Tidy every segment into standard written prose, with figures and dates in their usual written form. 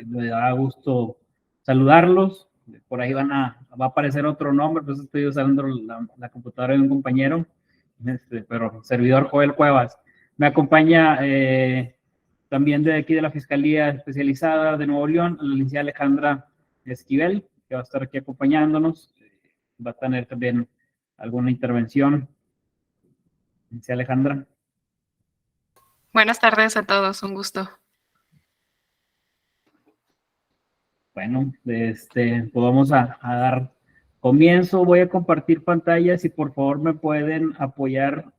Me da gusto saludarlos. Por ahí va a aparecer otro nombre, pues estoy usando la computadora de un compañero, pero servidor Joel Cuevas. Me acompaña también de aquí de la Fiscalía Especializada de Nuevo León, la licenciada Alejandra Esquivel, que va a estar aquí acompañándonos. Va a tener también alguna intervención. Licenciada Alejandra. Buenas tardes a todos, un gusto. Bueno, pues vamos a dar comienzo. Voy a compartir pantallas y por favor me pueden apoyar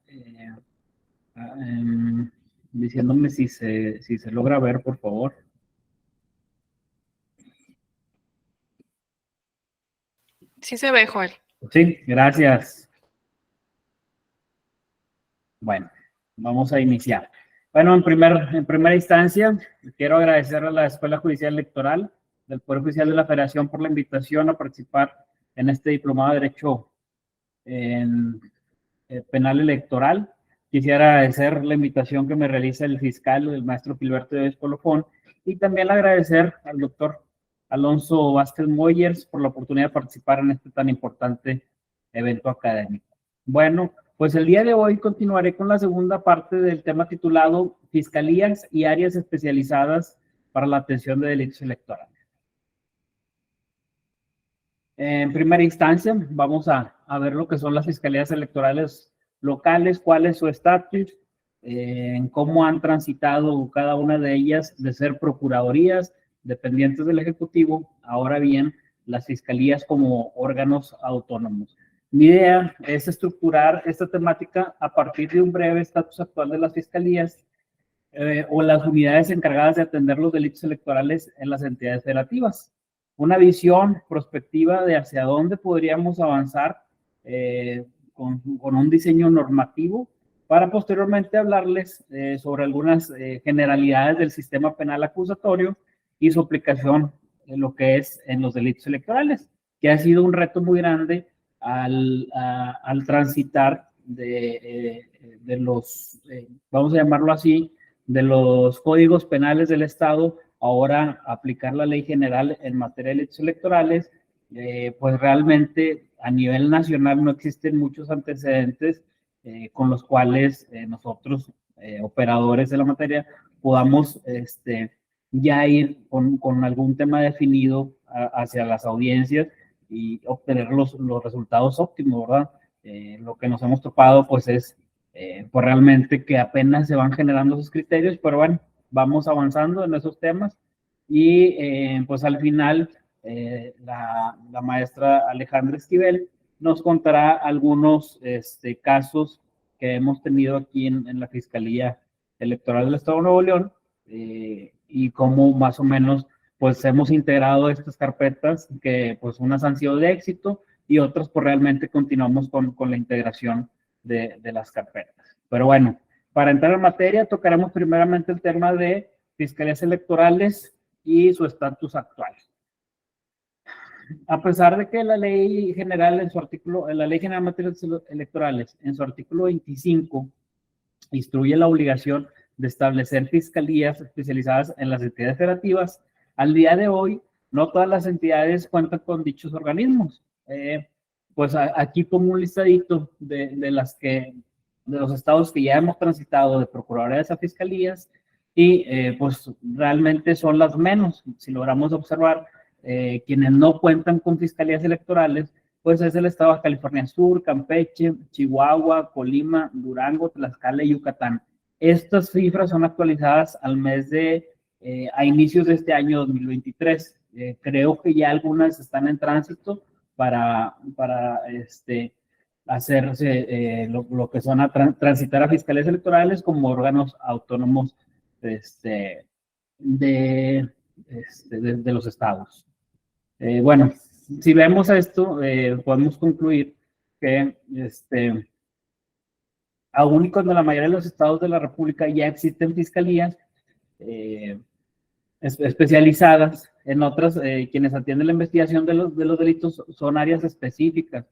diciéndome si se logra ver, por favor. Sí se ve, Joel. Sí, gracias. Bueno, vamos a iniciar. Bueno, en primera instancia, quiero agradecer a la Escuela Judicial Electoral del Poder Judicial de la Federación por la invitación a participar en este diplomado de Derecho Penal Electoral. Quisiera agradecer la invitación que me realiza el fiscal, el maestro Gilberto de Escolofón, y también agradecer al doctor Alonso Vázquez Moyers por la oportunidad de participar en este tan importante evento académico. Bueno, pues el día de hoy continuaré con la segunda parte del tema titulado Fiscalías y áreas especializadas para la atención de delitos electorales. En primera instancia, vamos a ver lo que son las fiscalías electorales locales, cuál es su estatus, cómo han transitado cada una de ellas de ser procuradurías dependientes del Ejecutivo, ahora bien, las fiscalías como órganos autónomos. Mi idea es estructurar esta temática a partir de un breve estatus actual de las fiscalías o las unidades encargadas de atender los delitos electorales en las entidades federativas. Una visión prospectiva de hacia dónde podríamos avanzar con un diseño normativo para posteriormente hablarles sobre algunas generalidades del sistema penal acusatorio y su aplicación en lo que es en los delitos electorales, que ha sido un reto muy grande al transitar de los, vamos a llamarlo así, de los códigos penales del Estado, ahora aplicar la ley general en materia de delitos electorales, pues realmente a nivel nacional no existen muchos antecedentes con los cuales nosotros, operadores de la materia, podamos ya ir con algún tema definido hacia las audiencias y obtener los resultados óptimos, ¿verdad? Lo que nos hemos topado, pues es pues realmente que apenas se van generando esos criterios, pero bueno, vamos avanzando en esos temas y pues al final la maestra Alejandra Esquivel nos contará algunos casos que hemos tenido aquí en la Fiscalía Electoral del Estado de Nuevo León y cómo más o menos pues hemos integrado estas carpetas que pues unas han sido de éxito y otras pues realmente continuamos con la integración de las carpetas. Pero bueno, para entrar en materia tocaremos primeramente el tema de fiscalías electorales y su estatus actual. A pesar de que la ley general en su artículo, la ley general de materias electorales en su artículo 25 instruye la obligación de establecer fiscalías especializadas en las entidades federativas, al día de hoy no todas las entidades cuentan con dichos organismos. Pues aquí pongo un listadito de los estados que ya hemos transitado de procuradurías a fiscalías y pues realmente son las menos. Si logramos observar, quienes no cuentan con fiscalías electorales, pues es el estado de California Sur, Campeche, Chihuahua, Colima, Durango, Tlaxcala y Yucatán. Estas cifras son actualizadas al mes a inicios de este año 2023. Creo que ya algunas están en tránsito para hacerse lo que son transitar a fiscalías electorales como órganos autónomos de los estados. Bueno, si vemos esto, podemos concluir que aún y cuando la mayoría de los estados de la República ya existen fiscalías especializadas, en otras, quienes atienden la investigación de los delitos son áreas específicas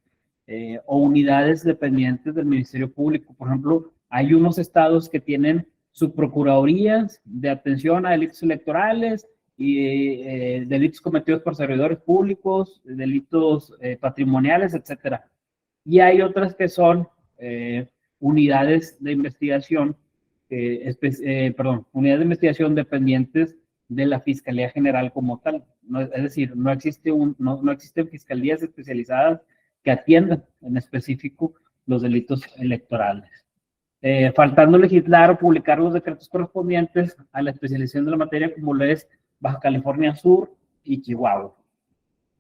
o unidades dependientes del Ministerio Público. Por ejemplo, hay unos estados que tienen subprocuradurías de atención a delitos electorales y delitos cometidos por servidores públicos, delitos patrimoniales, etcétera. Y hay otras que son unidades de investigación, unidades de investigación dependientes de la Fiscalía General como tal. No, es decir, no existen fiscalías especializadas que atiendan en específico los delitos electorales. Faltando legislar o publicar los decretos correspondientes a la especialización de la materia, como lo es Baja California Sur y Chihuahua.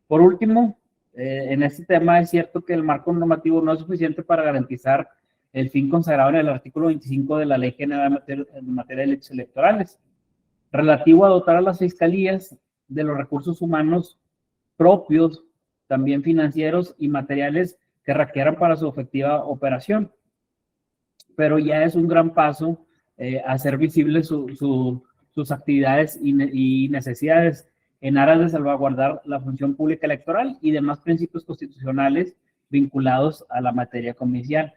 Por último, en este tema es cierto que el marco normativo no es suficiente para garantizar el fin consagrado en el artículo 25 de la Ley General en materia de delitos electorales, relativo a dotar a las fiscalías de los recursos humanos propios, también financieros y materiales que requieran para su efectiva operación. Pero ya es un gran paso hacer visibles sus actividades y necesidades en aras de salvaguardar la función pública electoral y demás principios constitucionales vinculados a la materia comicial.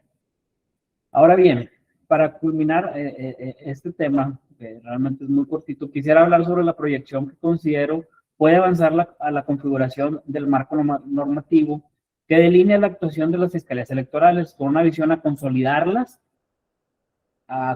Ahora bien, para culminar este tema, que realmente es muy cortito, quisiera hablar sobre la proyección que considero puede avanzar a la configuración del marco normativo que delinea la actuación de las fiscalías electorales con una visión a consolidarlas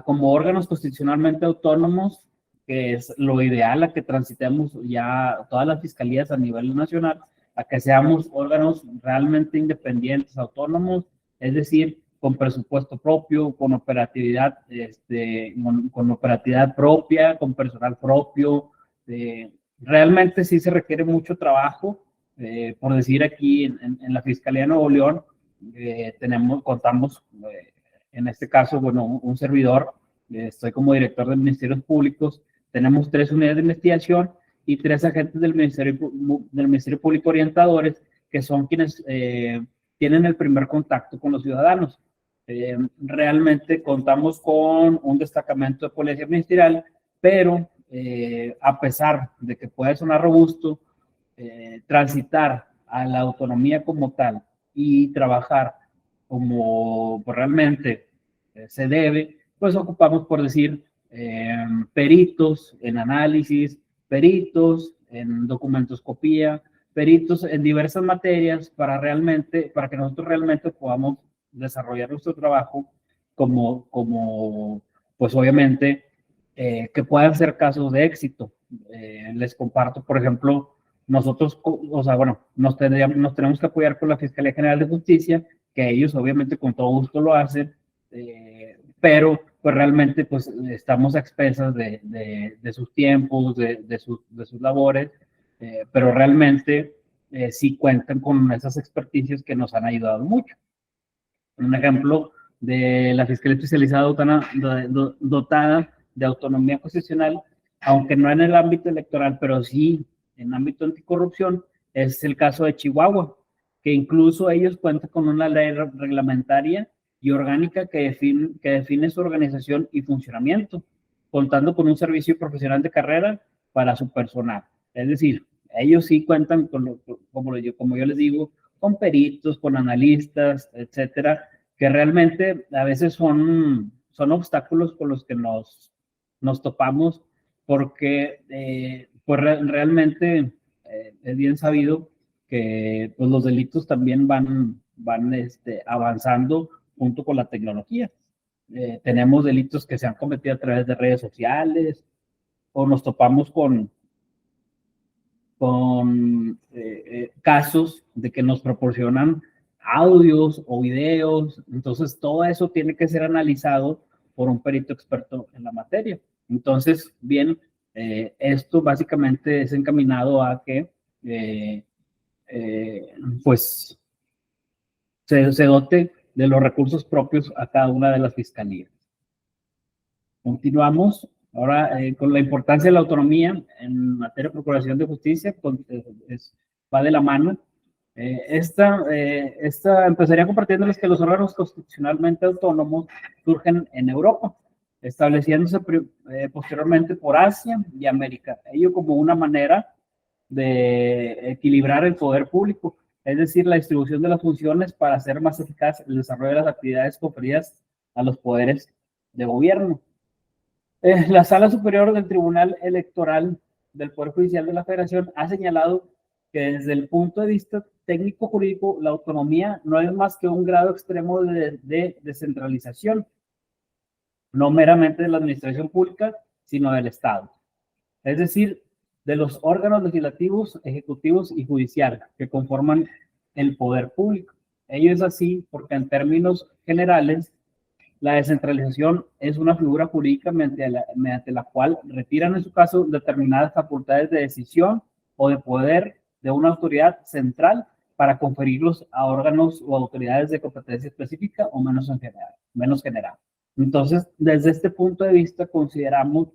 como órganos constitucionalmente autónomos, que es lo ideal, a que transitemos ya todas las fiscalías a nivel nacional, a que seamos órganos realmente independientes, autónomos, es decir, con presupuesto propio, con operatividad, con operatividad propia, con personal propio. Realmente sí se requiere mucho trabajo. Por decir aquí en la Fiscalía de Nuevo León, contamos, en este caso, bueno, un servidor, estoy como director de Ministerios Públicos, tenemos 3 unidades de investigación y 3 agentes del Ministerio Público orientadores, que son quienes tienen el primer contacto con los ciudadanos. Realmente contamos con un destacamento de policía ministerial, pero a pesar de que puede sonar robusto, transitar a la autonomía como tal y trabajar como realmente se debe, pues ocupamos, por decir, peritos en análisis, peritos en documentoscopía, peritos en diversas materias para que nosotros realmente podamos desarrollar nuestro trabajo como pues obviamente, que puedan ser casos de éxito. Les comparto, por ejemplo, nosotros, o sea, bueno, nos tenemos que apoyar con la Fiscalía General de Justicia, que ellos obviamente con todo gusto lo hacen, pero pues realmente pues estamos a expensas de sus tiempos, de sus labores, pero realmente sí cuentan con esas experticias que nos han ayudado mucho. Un ejemplo de la Fiscalía Especializada dotada de autonomía constitucional, aunque no en el ámbito electoral, pero sí en ámbito anticorrupción, es el caso de Chihuahua, que incluso ellos cuentan con una ley reglamentaria y orgánica que define su organización y funcionamiento, contando con un servicio profesional de carrera para su personal. Es decir, ellos sí cuentan con, como yo les digo, con peritos, con analistas, etcétera, que realmente a veces son obstáculos con los que nos topamos, porque pues realmente es bien sabido que pues, los delitos también van avanzando junto con la tecnología. Tenemos delitos que se han cometido a través de redes sociales, o nos topamos con casos de que nos proporcionan audios o videos. Entonces, todo eso tiene que ser analizado por un perito experto en la materia. Entonces, bien, esto básicamente es encaminado a que pues se dote de los recursos propios a cada una de las fiscalías. Continuamos ahora con la importancia de la autonomía en materia de procuración de justicia, va de la mano. Empezaría compartiéndoles que los órganos constitucionalmente autónomos surgen en Europa, estableciéndose posteriormente por Asia y América, ello como una manera de equilibrar el poder público, es decir, la distribución de las funciones para hacer más eficaz el desarrollo de las actividades conferidas a los poderes de gobierno. La Sala Superior del Tribunal Electoral del Poder Judicial de la Federación ha señalado que desde el punto de vista técnico-jurídico, la autonomía no es más que un grado extremo de descentralización, no meramente de la administración pública, sino del Estado. Es decir, de los órganos legislativos, ejecutivos y judiciales que conforman el poder público. Ello es así porque en términos generales, la descentralización es una figura jurídica mediante la cual retiran en su caso determinadas facultades de decisión o de poder de una autoridad central para conferirlos a órganos o autoridades de competencia específica o menos general. Entonces, desde este punto de vista, consideramos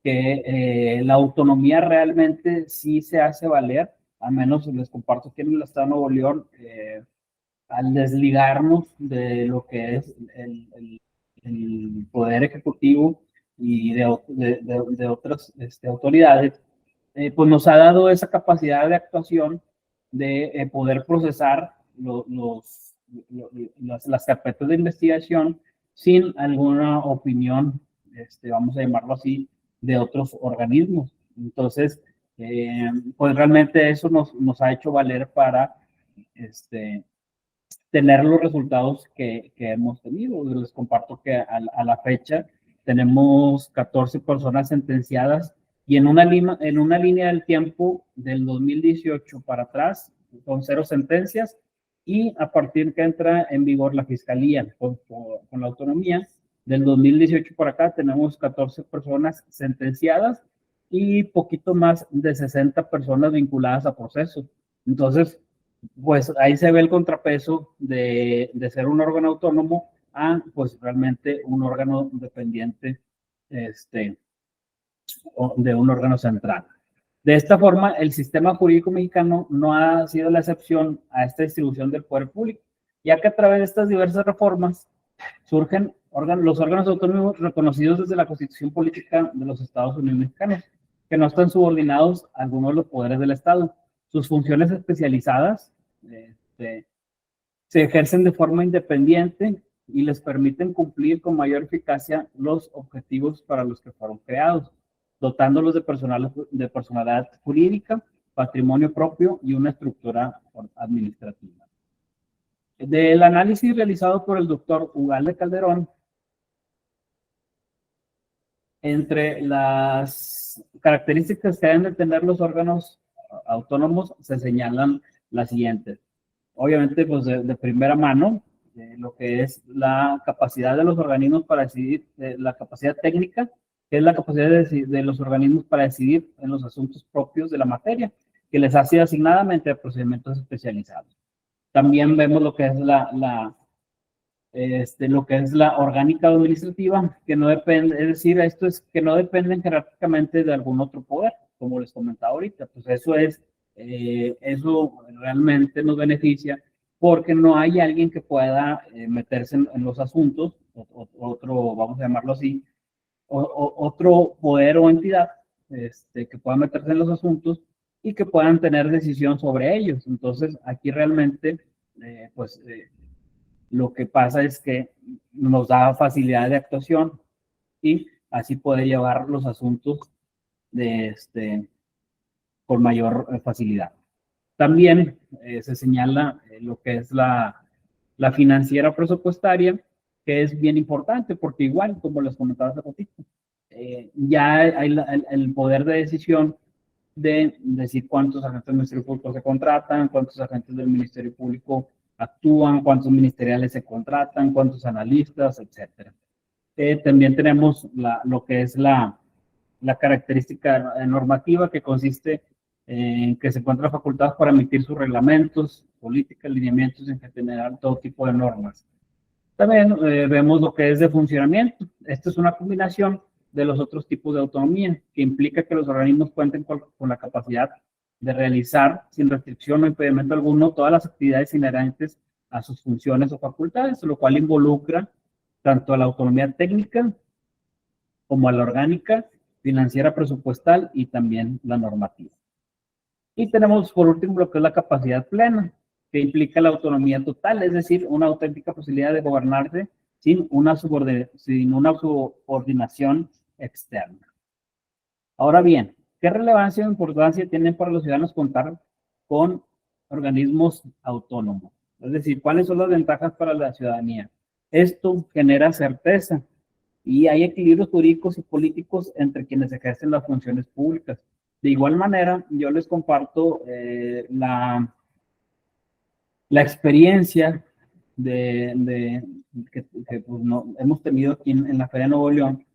que la autonomía realmente sí se hace valer, al menos les comparto aquí en el Estado de Nuevo León, al desligarnos de lo que es el poder ejecutivo y de otras autoridades, pues nos ha dado esa capacidad de actuación de poder procesar las carpetas de investigación sin alguna opinión, vamos a llamarlo así, de otros organismos. Entonces, pues realmente eso nos ha hecho valer para tener los resultados que hemos tenido. Les comparto que a la fecha tenemos 14 personas sentenciadas y en una línea del tiempo del 2018 para atrás con 0 sentencias, y a partir que entra en vigor la Fiscalía con la autonomía, del 2018 para acá tenemos 14 personas sentenciadas y poquito más de 60 personas vinculadas a procesos. Entonces, pues ahí se ve el contrapeso de ser un órgano autónomo a pues realmente un órgano dependiente de un órgano central. De esta forma, el sistema jurídico mexicano no ha sido la excepción a esta distribución del poder público, ya que a través de estas diversas reformas surgen los órganos autónomos reconocidos desde la Constitución Política de los Estados Unidos Mexicanos, que no están subordinados a algunos de los poderes del Estado. Sus funciones especializadas se ejercen de forma independiente y les permiten cumplir con mayor eficacia los objetivos para los que fueron creados, dotándolos de personalidad jurídica, patrimonio propio y una estructura administrativa. Del análisis realizado por el doctor Ugalde Calderón, entre las características que deben de tener los órganos autónomos se señalan las siguientes. Obviamente, pues de primera mano, lo que es la capacidad de los organismos para decidir, la capacidad técnica, que es la capacidad de los organismos para decidir en los asuntos propios de la materia, que les ha sido asignada mediante procedimientos especializados. También vemos lo que es lo que es la orgánica administrativa, que no depende, es decir, esto es que no dependen jerárquicamente de algún otro poder, como les comentaba ahorita. Pues eso realmente nos beneficia porque no hay alguien que pueda meterse en los asuntos, otro, vamos a llamarlo así, otro poder o entidad que pueda meterse en los asuntos y que puedan tener decisión sobre ellos. Entonces, aquí realmente, lo que pasa es que nos da facilidad de actuación y así poder llevar los asuntos con mayor facilidad. También se señala lo que es la financiera presupuestaria, que es bien importante porque igual, como les comentaba hace ratito, ya hay el poder de decisión de decir cuántos agentes del Ministerio Público se contratan, cuántos agentes del Ministerio Público actúan, cuántos ministeriales se contratan, cuántos analistas, etc. También tenemos lo que es la característica normativa, que consiste en que se encuentran facultadas para emitir sus reglamentos, políticas, lineamientos, en general todo tipo de normas. También vemos lo que es de funcionamiento. Esta es una combinación de los otros tipos de autonomía, que implica que los organismos cuenten con la capacidad de realizar sin restricción o impedimento alguno todas las actividades inherentes a sus funciones o facultades, lo cual involucra tanto a la autonomía técnica como a la orgánica, financiera, presupuestal y también la normativa. Y tenemos por último lo que es la capacidad plena, que implica la autonomía total, es decir, una auténtica posibilidad de gobernarse sin una subordinación externa. Ahora bien, ¿Qué relevancia o importancia tienen para los ciudadanos contar con organismos autónomos? Es decir, ¿cuáles son las ventajas para la ciudadanía? Esto genera certeza y hay equilibrios jurídicos y políticos entre quienes ejercen las funciones públicas. De igual manera, yo les comparto la experiencia que pues, hemos tenido aquí en la Feria de Nuevo León,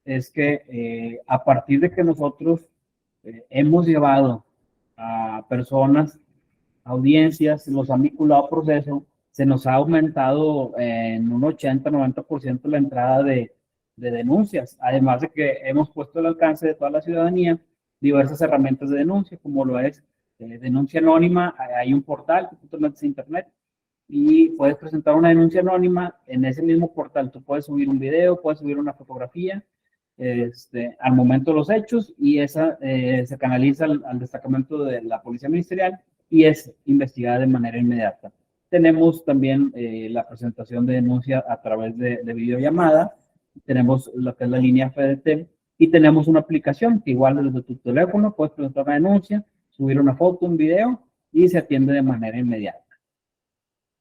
es que a partir de que nosotros hemos llevado a personas, audiencias, los han vinculado a proceso, se nos ha aumentado en un 80-90% la entrada de denuncias, además de que hemos puesto al alcance de toda la ciudadanía diversas herramientas de denuncia, como lo es denuncia anónima. Hay un portal que tú te metes a internet y puedes presentar una denuncia anónima en ese mismo portal. Tú puedes subir un video, puedes subir una fotografía al momento de los hechos, y esa se canaliza al destacamento de la Policía Ministerial y es investigada de manera inmediata. Tenemos también la presentación de denuncia a través de videollamada, tenemos lo que es la línea FDT, y tenemos una aplicación que igual desde tu teléfono puedes presentar una denuncia, subir una foto, un video, y se atiende de manera inmediata.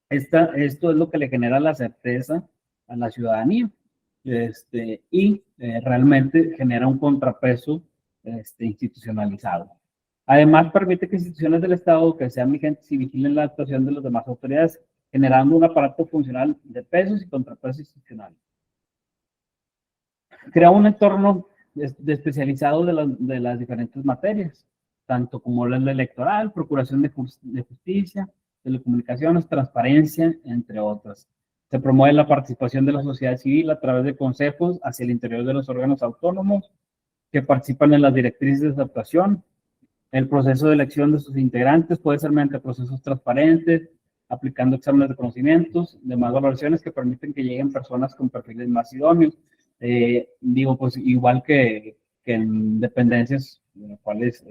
Esto es lo que le genera la certeza a la ciudadanía, y realmente genera un contrapeso institucionalizado. Además, permite que instituciones del Estado que sean vigentes y vigilen la actuación de las demás autoridades, generando un aparato funcional de pesos y contrapesos institucionales. Crea un entorno especializado de las diferentes materias, tanto como la electoral, procuración de justicia, telecomunicaciones, transparencia, entre otras. Se promueve la participación de la sociedad civil a través de consejos hacia el interior de los órganos autónomos que participan en las directrices de actuación. El proceso de elección de sus integrantes puede ser mediante procesos transparentes, aplicando exámenes de conocimientos, demás valoraciones que permiten que lleguen personas con perfiles más idóneos. Pues igual que en dependencias en las cuales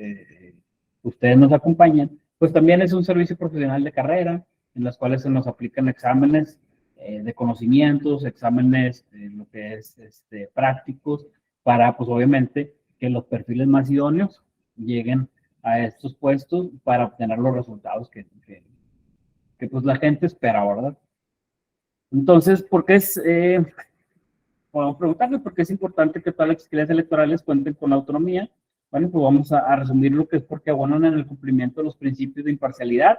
ustedes nos acompañan, pues también es un servicio profesional de carrera, en las cuales se nos aplican exámenes de conocimientos, exámenes lo que es prácticos, para pues obviamente que los perfiles más idóneos lleguen a estos puestos para obtener los resultados que pues la gente espera, ¿verdad? Entonces, ¿por qué podemos preguntarle por qué es importante que todas las fiscalías electorales cuenten con autonomía? Bueno, pues vamos a resumir lo que es porque abonan en el cumplimiento de los principios de imparcialidad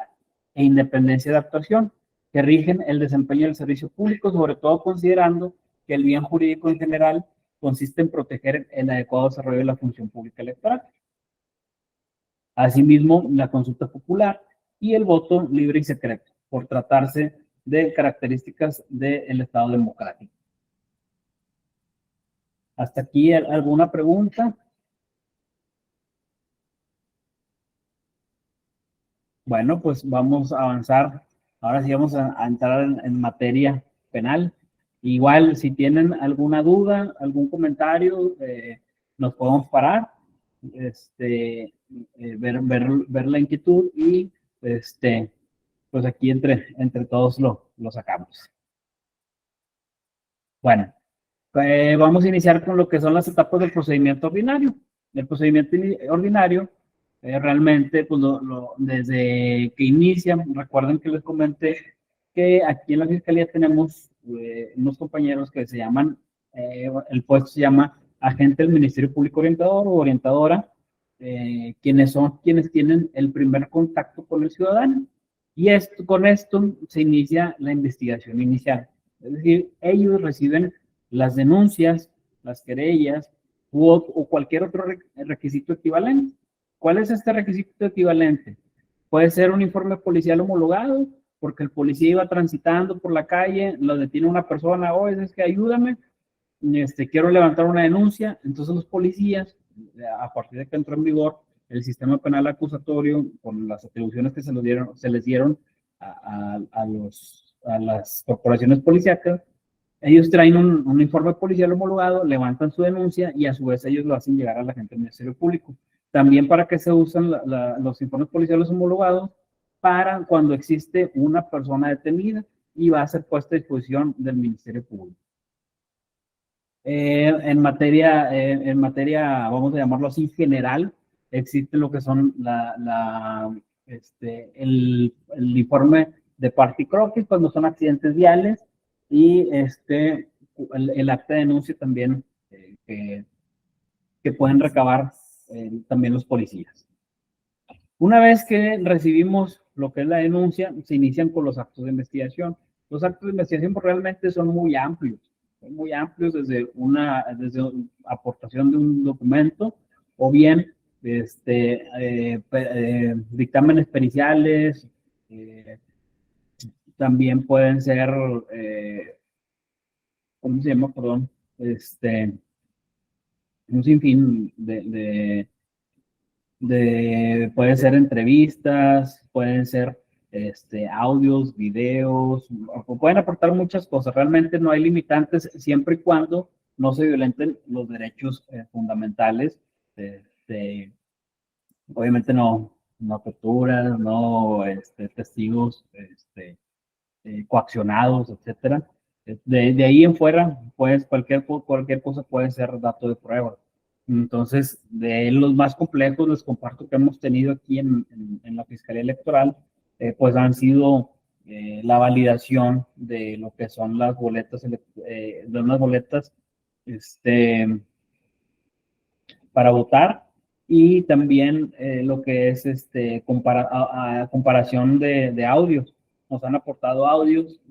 e independencia de actuación que rigen el desempeño del servicio público, sobre todo considerando que el bien jurídico en general consiste en proteger el adecuado desarrollo de la función pública electoral. Asimismo, la consulta popular y el voto libre y secreto, por tratarse de características del Estado democrático. ¿Hasta aquí alguna pregunta? Bueno, pues vamos a avanzar. Ahora sí vamos a entrar en materia penal. Igual, si tienen alguna duda, algún comentario, nos podemos parar, ver la inquietud y pues aquí entre todos lo sacamos. Bueno, vamos a iniciar con lo que son las etapas del procedimiento ordinario. El procedimiento ordinario realmente, pues desde que inicia, recuerden que les comenté que aquí en la Fiscalía tenemos unos compañeros que se llaman, el puesto se llama agente del Ministerio Público Orientador o orientadora, quienes tienen el primer contacto con el ciudadano. Y con esto se inicia la investigación inicial. Es decir, ellos reciben las denuncias, las querellas o cualquier otro requisito equivalente. ¿Cuál es este requisito equivalente? Puede ser un informe policial homologado, porque el policía iba transitando por la calle, lo detiene una persona, oye, es que ayúdame, quiero levantar una denuncia. Entonces los policías, a partir de que entró en vigor el sistema penal acusatorio, con las atribuciones que se les dieron a las corporaciones policíacas, ellos traen un informe policial homologado, levantan su denuncia y a su vez ellos lo hacen llegar a la gente del Ministerio Público. También para que se usan los informes policiales homologados para cuando existe una persona detenida y va a ser puesta a disposición del Ministerio Público. En materia, vamos a llamarlo así, general, existe lo que son el informe de Party Crockett cuando son accidentes viales y el acta de denuncia también que pueden recabar también los policías. Una vez que recibimos lo que es la denuncia, se inician con los actos de investigación. Los actos de investigación realmente son muy amplios desde una aportación de un documento o bien dictámenes periciales, también pueden ser, ¿cómo se llama? Perdón, un sinfín pueden ser entrevistas, pueden ser audios, videos, pueden aportar muchas cosas. Realmente no hay limitantes siempre y cuando no se violenten los derechos fundamentales. Obviamente no torturas, no testigos coaccionados, etcétera. De ahí en fuera, pues cualquier cosa puede ser dato de prueba. Entonces, de los más complejos, les comparto que hemos tenido aquí en la Fiscalía Electoral, pues han sido la validación de lo que son las boletas, de unas boletas para votar y también lo que es comparación de audios. Nos han aportado audios,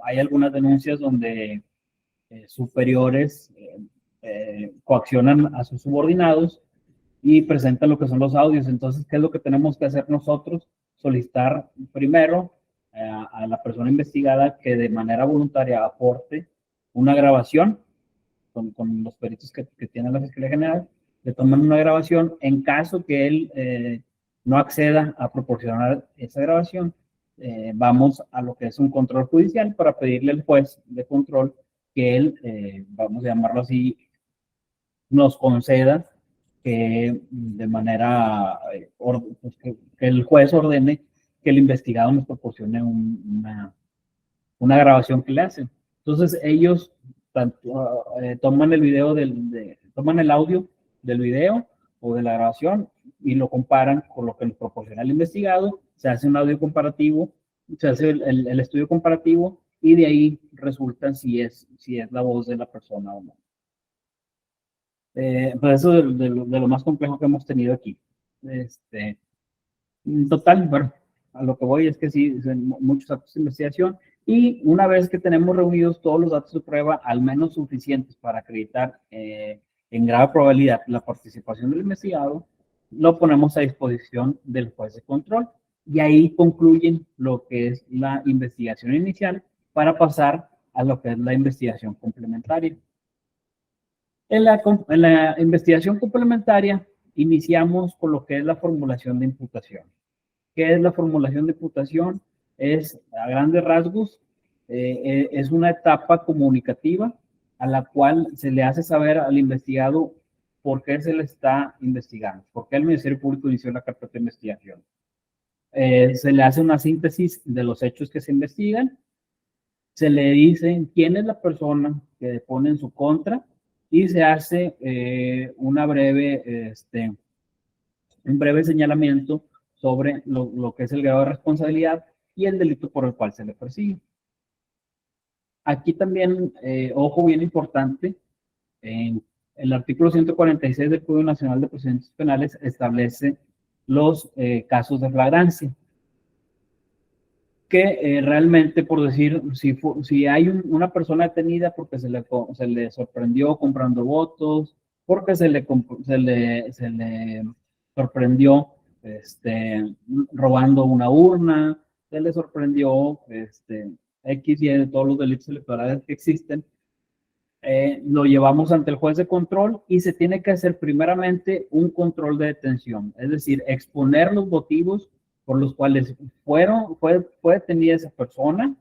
hay algunas denuncias donde superiores coaccionan a sus subordinados y presentan lo que son los audios. Entonces, ¿qué es lo que tenemos que hacer nosotros? Solicitar primero a la persona investigada que de manera voluntaria aporte una grabación con los peritos que tiene la Fiscalía General, le toman una grabación. En caso que él no acceda a proporcionar esa grabación, vamos a lo que es un control judicial para pedirle al juez de control que él, vamos a llamarlo así, nos conceda que de manera, pues que el juez ordene que el investigado nos proporcione una grabación que le hacen. Entonces ellos toman el video toman el audio del video o de la grabación y lo comparan con lo que nos proporciona el investigado, se hace un audio comparativo, se hace el estudio comparativo y de ahí resulta si es la voz de la persona o no. Pues eso de lo más complejo que hemos tenido aquí. En total, bueno, a lo que voy es que sí, son muchos actos de investigación y una vez que tenemos reunidos todos los datos de prueba, al menos suficientes para acreditar en grave probabilidad la participación del investigado, lo ponemos a disposición del juez de control y ahí concluyen lo que es la investigación inicial para pasar a lo que es la investigación complementaria. En la investigación complementaria iniciamos con lo que es la formulación de imputación. ¿Qué es la formulación de imputación? Es, a grandes rasgos, es una etapa comunicativa a la cual se le hace saber al investigado por qué se le está investigando, por qué el Ministerio Público inició la carpeta de investigación. Se le hace una síntesis de los hechos que se investigan, se le dice quién es la persona que depone en su contra y se hace un breve señalamiento sobre lo que es el grado de responsabilidad y el delito por el cual se le persigue. Aquí también, ojo bien importante, en el artículo 146 del Código Nacional de Procedimientos Penales establece los casos de flagrancia, que realmente, por decir, si hay una persona detenida porque se le sorprendió comprando votos, porque se le sorprendió robando una urna, se le sorprendió X y de todos los delitos electorales que existen, lo llevamos ante el juez de control y se tiene que hacer primeramente un control de detención, es decir, exponer los motivos por los cuales fue detenida esa persona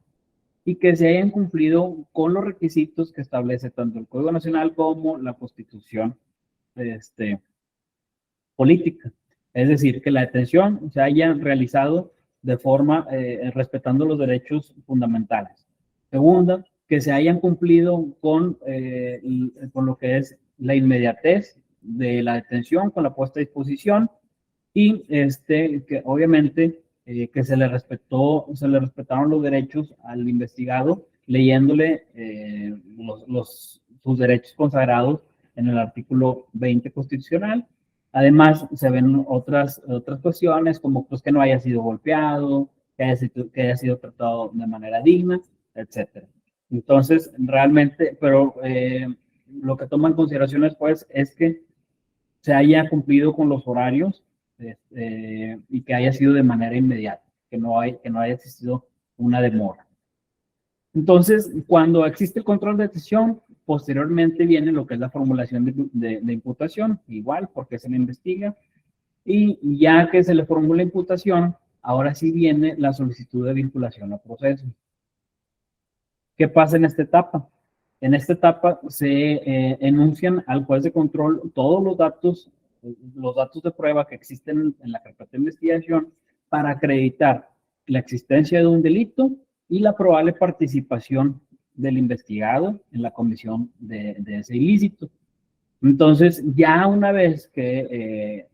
y que se hayan cumplido con los requisitos que establece tanto el Código Nacional como la Constitución política. Es decir, que la detención se haya realizado de forma respetando los derechos fundamentales. Segunda, que se hayan cumplido con lo que es la inmediatez de la detención con la puesta a disposición y que obviamente que se le respetaron los derechos al investigado, leyéndole sus derechos consagrados en el artículo 20 constitucional. Además, se ven otras cuestiones como pues, que no haya sido golpeado, que haya sido tratado de manera digna, etcétera. Entonces, realmente, pero lo que toma en consideración después es que se haya cumplido con los horarios y que haya sido de manera inmediata, que no haya existido una demora. Entonces, cuando existe el control de detención, posteriormente viene lo que es la formulación de imputación, igual porque se le investiga, y ya que se le formula imputación, ahora sí viene la solicitud de vinculación a proceso. ¿Qué pasa en esta etapa? En esta etapa se enuncian al juez de control todos los datos de prueba que existen en la carpeta de investigación para acreditar la existencia de un delito y la probable participación del investigado en la comisión de ese ilícito. Entonces, ya una vez que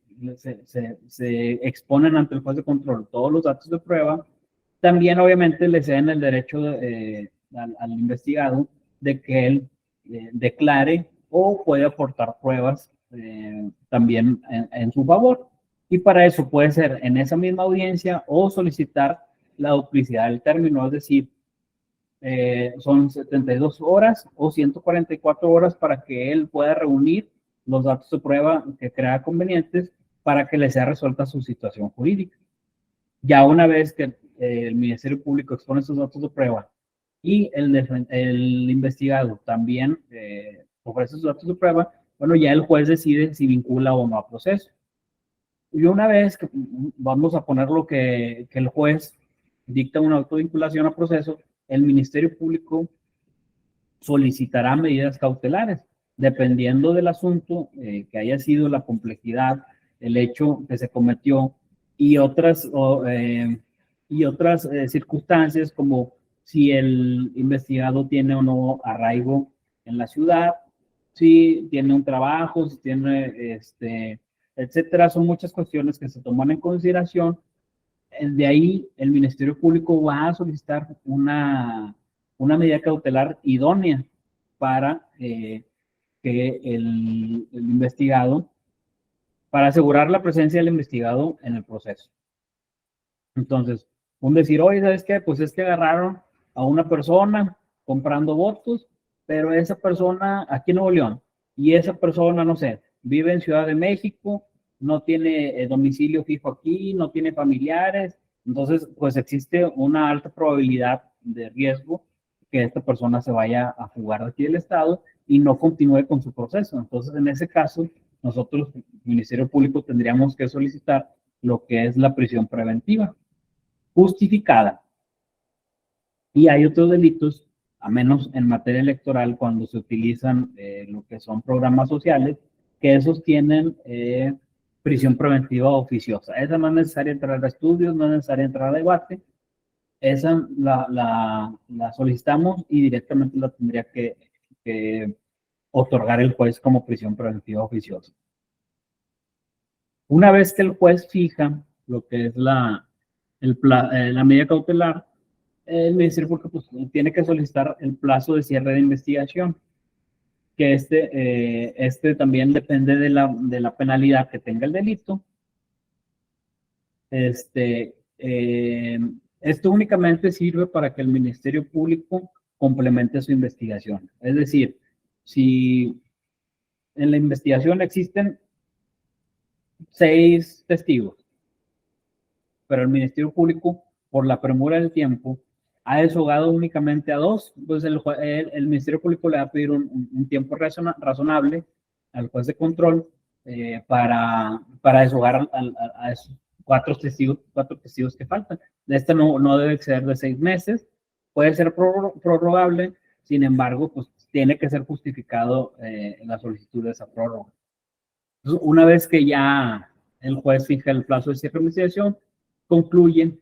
se exponen ante el juez de control todos los datos de prueba, también obviamente le ceden el derecho al investigado de que él declare o puede aportar pruebas también en su favor. Y para eso puede ser en esa misma audiencia o solicitar la duplicidad del término, es decir, son 72 horas o 144 horas para que él pueda reunir los datos de prueba que crea convenientes para que le sea resuelta su situación jurídica. Ya una vez que el Ministerio Público expone esos datos de prueba y el investigado también ofrece sus datos de prueba, bueno, ya el juez decide si vincula o no a proceso. Y una vez que vamos a poner lo que el juez dicta una autovinculación a proceso, el Ministerio Público solicitará medidas cautelares, dependiendo del asunto que haya sido la complejidad, el hecho que se cometió y otras circunstancias como si el investigado tiene o no arraigo en la ciudad, si tiene un trabajo, si tiene, etcétera. Son muchas cuestiones que se toman en consideración. De ahí el Ministerio Público va a solicitar una medida cautelar idónea para que el investigado, para asegurar la presencia del investigado en el proceso. Entonces, un decir, oye, ¿sabes qué? Pues es que agarraron a una persona comprando votos, pero esa persona aquí en Nuevo León, y esa persona, no sé, vive en Ciudad de México, no tiene domicilio fijo aquí, no tiene familiares, entonces pues existe una alta probabilidad de riesgo que esta persona se vaya a fugar de aquí del estado y no continúe con su proceso. Entonces, en ese caso, nosotros, el Ministerio Público, tendríamos que solicitar lo que es la prisión preventiva justificada. Y hay otros delitos, a menos en materia electoral, cuando se utilizan lo que son programas sociales, que esos tienen prisión preventiva oficiosa. Esa no es necesaria entrar a estudios, no es necesaria entrar a debate. Esa la solicitamos y directamente la tendría que otorgar el juez como prisión preventiva oficiosa. Una vez que el juez fija lo que es la medida cautelar, el Ministerio Público pues, tiene que solicitar el plazo de cierre de investigación, que este también depende de la penalidad que tenga el delito. Esto únicamente sirve para que el Ministerio Público complemente su investigación. Es decir, si en la investigación existen 6 testigos, pero el Ministerio Público, por la premura del tiempo, ha deshogado únicamente a 2, pues el Ministerio Público le va a pedir un tiempo razonable al juez de control para deshogar a esos 4 testigos que faltan. Este no debe ser de 6 meses, puede ser prorrogable, sin embargo, pues tiene que ser justificado en la solicitud de esa prórroga. Entonces, una vez que ya el juez fija el plazo de cierre de investigación, concluye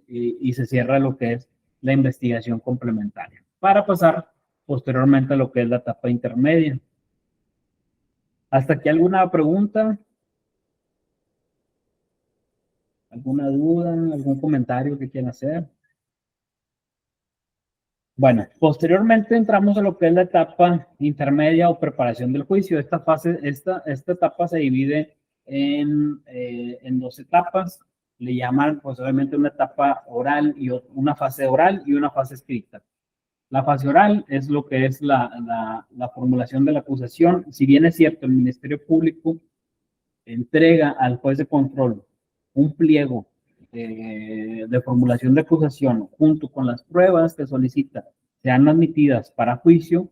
y se cierra lo que es la investigación complementaria para pasar posteriormente a lo que es la etapa intermedia. ¿Hasta aquí alguna pregunta? ¿Alguna duda? ¿Algún comentario que quieran hacer? Bueno, posteriormente entramos a lo que es la etapa intermedia o preparación del juicio. Esta etapa se divide en dos etapas. Le llaman, pues obviamente, una etapa oral y una fase oral y una fase escrita. La fase oral es lo que es la formulación de la acusación. Si bien es cierto, el Ministerio Público entrega al juez de control un pliego de formulación de acusación junto con las pruebas que solicita sean admitidas para juicio,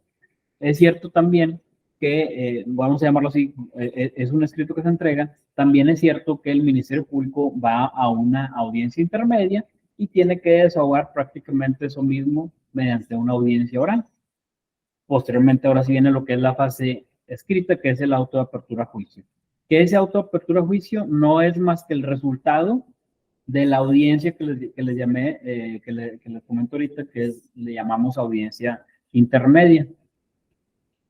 es cierto también que, vamos a llamarlo así, es un escrito que se entrega, también es cierto que el Ministerio Público va a una audiencia intermedia y tiene que desahogar prácticamente eso mismo mediante una audiencia oral. Posteriormente, ahora sí viene lo que es la fase escrita, que es el auto de apertura a juicio. Que ese auto de apertura a juicio no es más que el resultado de la audiencia que les llamé, que les comento ahorita, que le llamamos audiencia intermedia.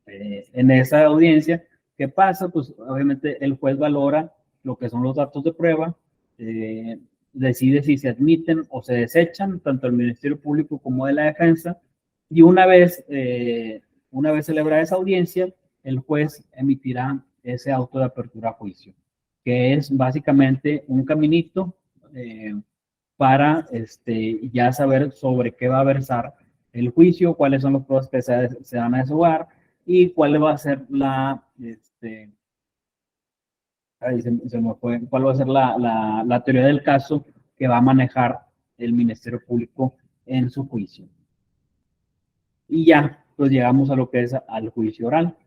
En esa audiencia, ¿qué pasa? Pues obviamente el juez valora lo que son los datos de prueba, decide si se admiten o se desechan, tanto el Ministerio Público como de la defensa, y una vez celebrada esa audiencia, el juez emitirá ese auto de apertura a juicio, que es básicamente un caminito para ya saber sobre qué va a versar el juicio, cuáles son los pruebas que se van a desahogar y cuál va a ser cuál va a ser la teoría del caso que va a manejar el Ministerio Público en su juicio. Y ya, pues llegamos a lo que es al juicio oral.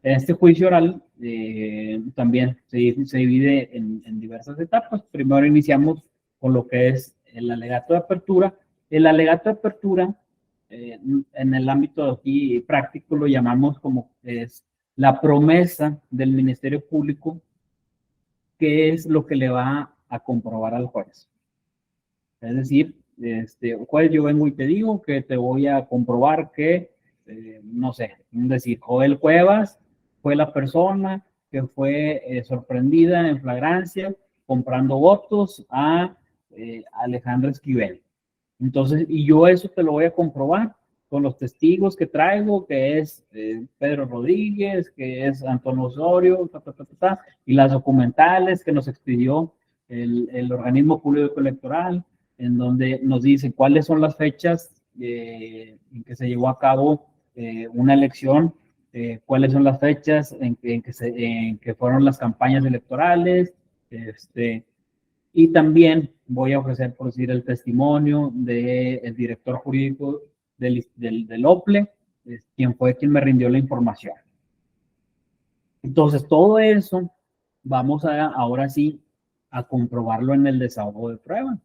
En este juicio oral también se divide en diversas etapas. Primero iniciamos con lo que es el alegato de apertura. El alegato de apertura, en el ámbito aquí práctico, lo llamamos como es la promesa del Ministerio Público, que es lo que le va a comprobar al juez. Es decir, juez, yo vengo y te digo que te voy a comprobar que, no sé, es decir, Joel Cuevas fue la persona que fue sorprendida en flagrancia comprando votos a Alejandra Esquivel. Entonces, y yo eso te lo voy a comprobar con los testigos que traigo, que es Pedro Rodríguez, que es Antonio Osorio, y las documentales que nos expidió el organismo público electoral, en donde nos dice cuáles son las fechas en que se llevó a cabo una elección, cuáles son las fechas en que fueron las campañas electorales, y también voy a ofrecer, por decir, el testimonio del director jurídico del OPLE, quien fue quien me rindió la información. Entonces, todo eso vamos ahora sí a comprobarlo en el desahogo de prueba.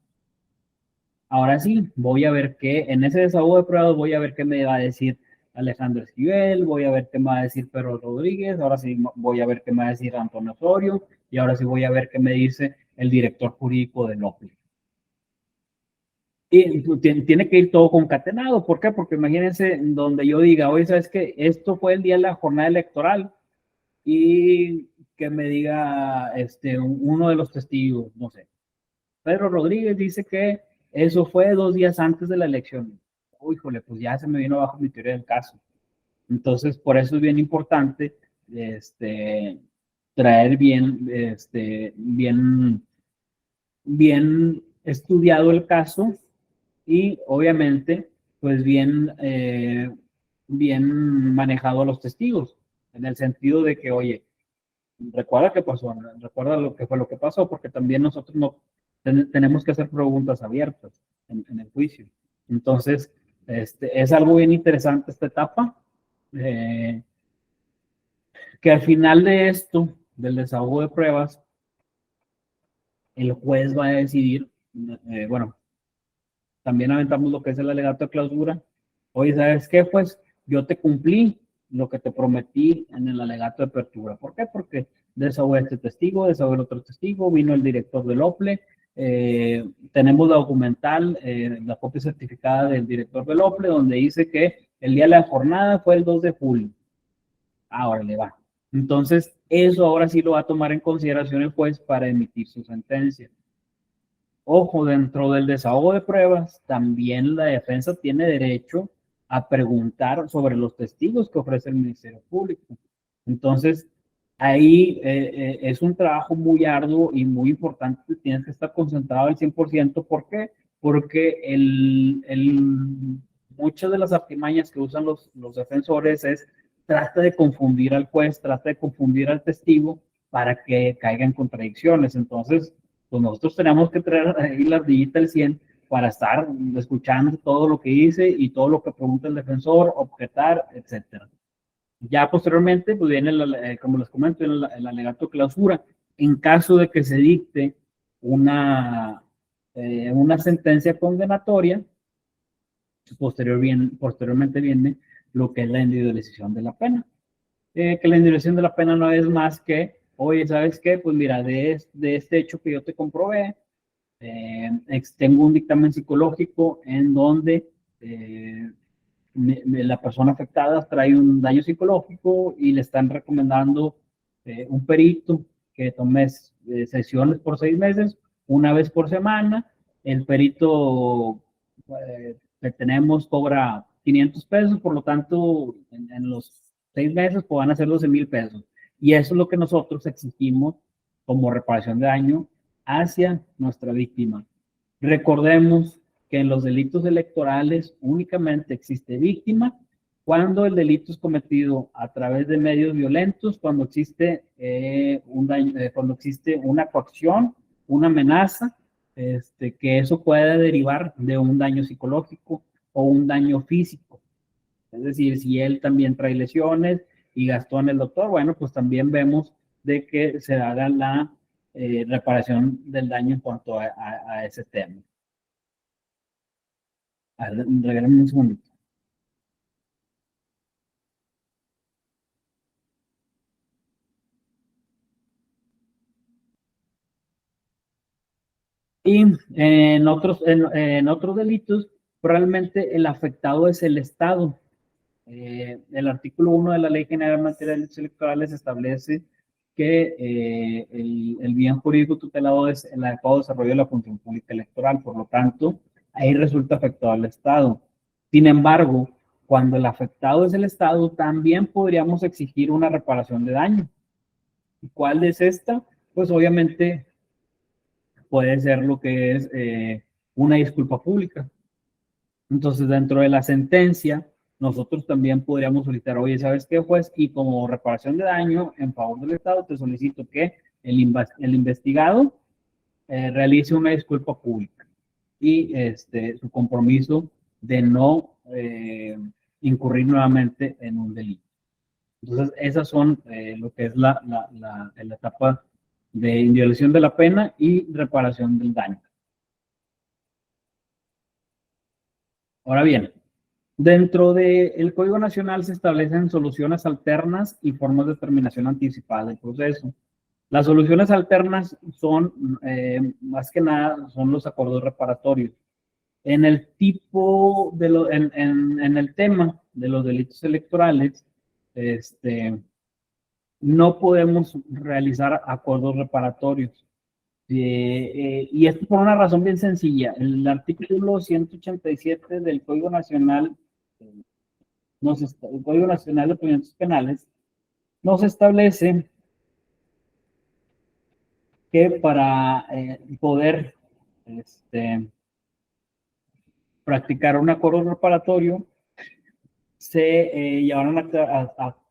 Ahora sí, voy a ver qué, en ese desahogo de pruebas voy a ver qué me va a decir Alejandro Esquivel, voy a ver qué me va a decir Pedro Rodríguez, ahora sí voy a ver qué me va a decir Antonio Osorio, y ahora sí voy a ver qué me dice el director jurídico del OPLE. Y tiene que ir todo concatenado. ¿Por qué? Porque imagínense donde yo diga, oye, ¿sabes qué? Esto fue el día de la jornada electoral y que me diga uno de los testigos, no sé, Pedro Rodríguez dice que eso fue 2 días antes de la elección. Uy, híjole, pues ya se me vino abajo mi teoría del caso. Entonces, por eso es bien importante traer bien estudiado el caso y obviamente, pues bien manejado a los testigos, en el sentido de que, oye, recuerda qué pasó, recuerda lo que fue lo que pasó, porque también nosotros no tenemos que hacer preguntas abiertas en el juicio. Entonces, es algo bien interesante esta etapa, que al final de esto, del desahogo de pruebas, el juez va a decidir, bueno, también aventamos lo que es el alegato de clausura. Oye, ¿sabes qué? Pues yo te cumplí lo que te prometí en el alegato de apertura. ¿Por qué? Porque desahogué este testigo, desahogué el otro testigo, vino el director del OPLE, tenemos la documental, la copia certificada del director del OPLE, donde dice que el día de la jornada fue el 2 de julio. Ahora le va. Entonces, eso ahora sí lo va a tomar en consideración el juez para emitir su sentencia. Ojo, dentro del desahogo de pruebas, también la defensa tiene derecho a preguntar sobre los testigos que ofrece el Ministerio Público. Entonces, ahí es un trabajo muy arduo y muy importante. Tienes que estar concentrado al 100%. ¿Por qué? Porque muchas de las artimañas que usan los defensores es trata de confundir al juez, trata de confundir al testigo para que caiga en contradicciones. Entonces, pues nosotros tenemos que traer ahí la ardillita al 100 para estar escuchando todo lo que dice y todo lo que pregunta el defensor, objetar, etcétera. Ya posteriormente, pues viene, como les comento, el alegato de clausura. En caso de que se dicte una sentencia condenatoria, posteriormente viene lo que es la individualización de la pena. Que la individualización de la pena no es más que, oye, ¿sabes qué? Pues mira, de este hecho que yo te comprobé, tengo un dictamen psicológico en donde la persona afectada trae un daño psicológico y le están recomendando un perito que tome sesiones por 6 meses, una vez por semana. El perito que tenemos cobra 500 pesos, por lo tanto, en los 6 meses pues, van a ser 12,000 pesos. Y eso es lo que nosotros exigimos como reparación de daño hacia nuestra víctima. Recordemos que en los delitos electorales únicamente existe víctima cuando el delito es cometido a través de medios violentos, cuando existe cuando existe una coacción, una amenaza, que eso puede derivar de un daño psicológico o un daño físico. Es decir, si él también trae lesiones y gastó en el doctor, bueno, pues también vemos de que se haga la reparación del daño en cuanto a ese tema. Regálame un segundito. Y en otros delitos, realmente el afectado es el Estado. El artículo 1 de la Ley General en materia de delitos electorales establece que el bien jurídico tutelado es el adecuado desarrollo de la función pública electoral. Por lo tanto, ahí resulta afectado al Estado. Sin embargo, cuando el afectado es el Estado, también podríamos exigir una reparación de daño. ¿Y cuál es esta? Pues obviamente puede ser lo que es una disculpa pública. Entonces, dentro de la sentencia, nosotros también podríamos solicitar, oye, ¿sabes qué, juez? Y como reparación de daño en favor del Estado, te solicito que el investigado realice una disculpa pública y su compromiso de no incurrir nuevamente en un delito. Entonces, esas son lo que es la etapa de individualización de la pena y reparación del daño. Ahora bien, dentro del Código Nacional se establecen soluciones alternas y formas de terminación anticipada del proceso. Las soluciones alternas son, más que nada, son los acuerdos reparatorios. En el tipo en el tema de los delitos electorales, no podemos realizar acuerdos reparatorios. Y esto por una razón bien sencilla. El artículo 187 del Código Nacional, el Código Nacional de Procedimientos Penales, nos establece que para poder practicar un acuerdo reparatorio, se llevaron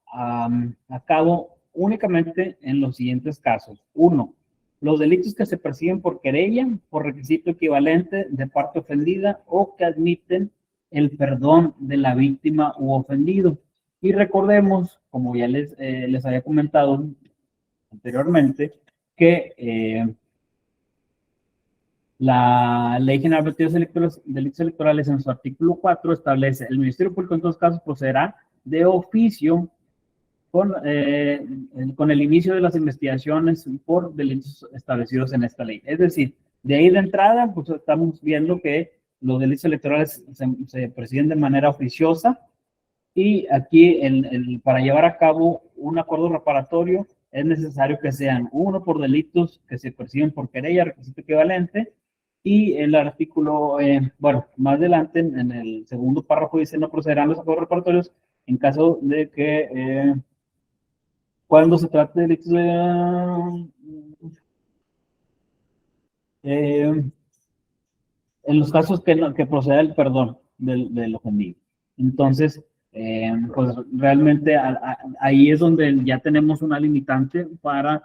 a cabo únicamente en los siguientes casos. 1. Los delitos que se persiguen por querella, por requisito equivalente de parte ofendida o que admiten el perdón de la víctima u ofendido. Y recordemos, como ya les había comentado anteriormente, que la Ley General de Delitos Electorales en su artículo 4 establece: el Ministerio Público en todos casos procederá de oficio con el inicio de las investigaciones por delitos establecidos en esta ley. Es decir, de ahí de entrada, pues estamos viendo que los delitos electorales se persiguen de manera oficiosa y aquí para llevar a cabo un acuerdo reparatorio, es necesario que sean uno por delitos que se persiguen por querella, requisito equivalente, y el artículo, bueno, más adelante en el segundo párrafo dice no procederán los acuerdos reparatorios en caso de que cuando se trate de delitos en los casos que proceda el perdón del ofendido. Entonces, pues realmente ahí es donde ya tenemos una limitante para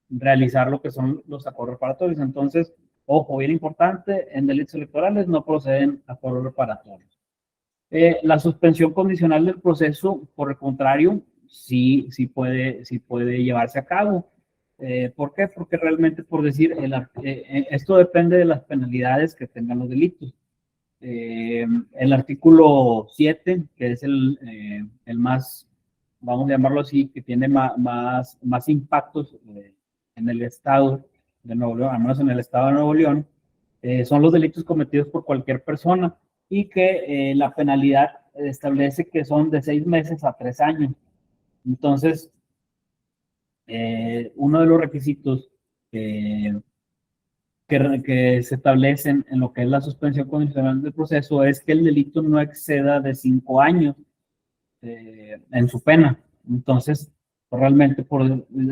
realizar lo que son los acuerdos reparatorios. Entonces, ojo, bien importante, en delitos electorales no proceden acuerdos reparatorios. La suspensión condicional del proceso, por el contrario, sí puede llevarse a cabo. ¿Por qué? Porque realmente, por decir, esto depende de las penalidades que tengan los delitos. El artículo 7, que es el más, vamos a llamarlo así, que tiene más impactos en el Estado de Nuevo León, al menos en el Estado de Nuevo León, son los delitos cometidos por cualquier persona y que la penalidad establece que son de 6 meses a 3 años. Entonces, uno de los requisitos que se establecen en lo que es la suspensión condicional del proceso es que el delito no exceda de 5 años en su pena. Entonces, realmente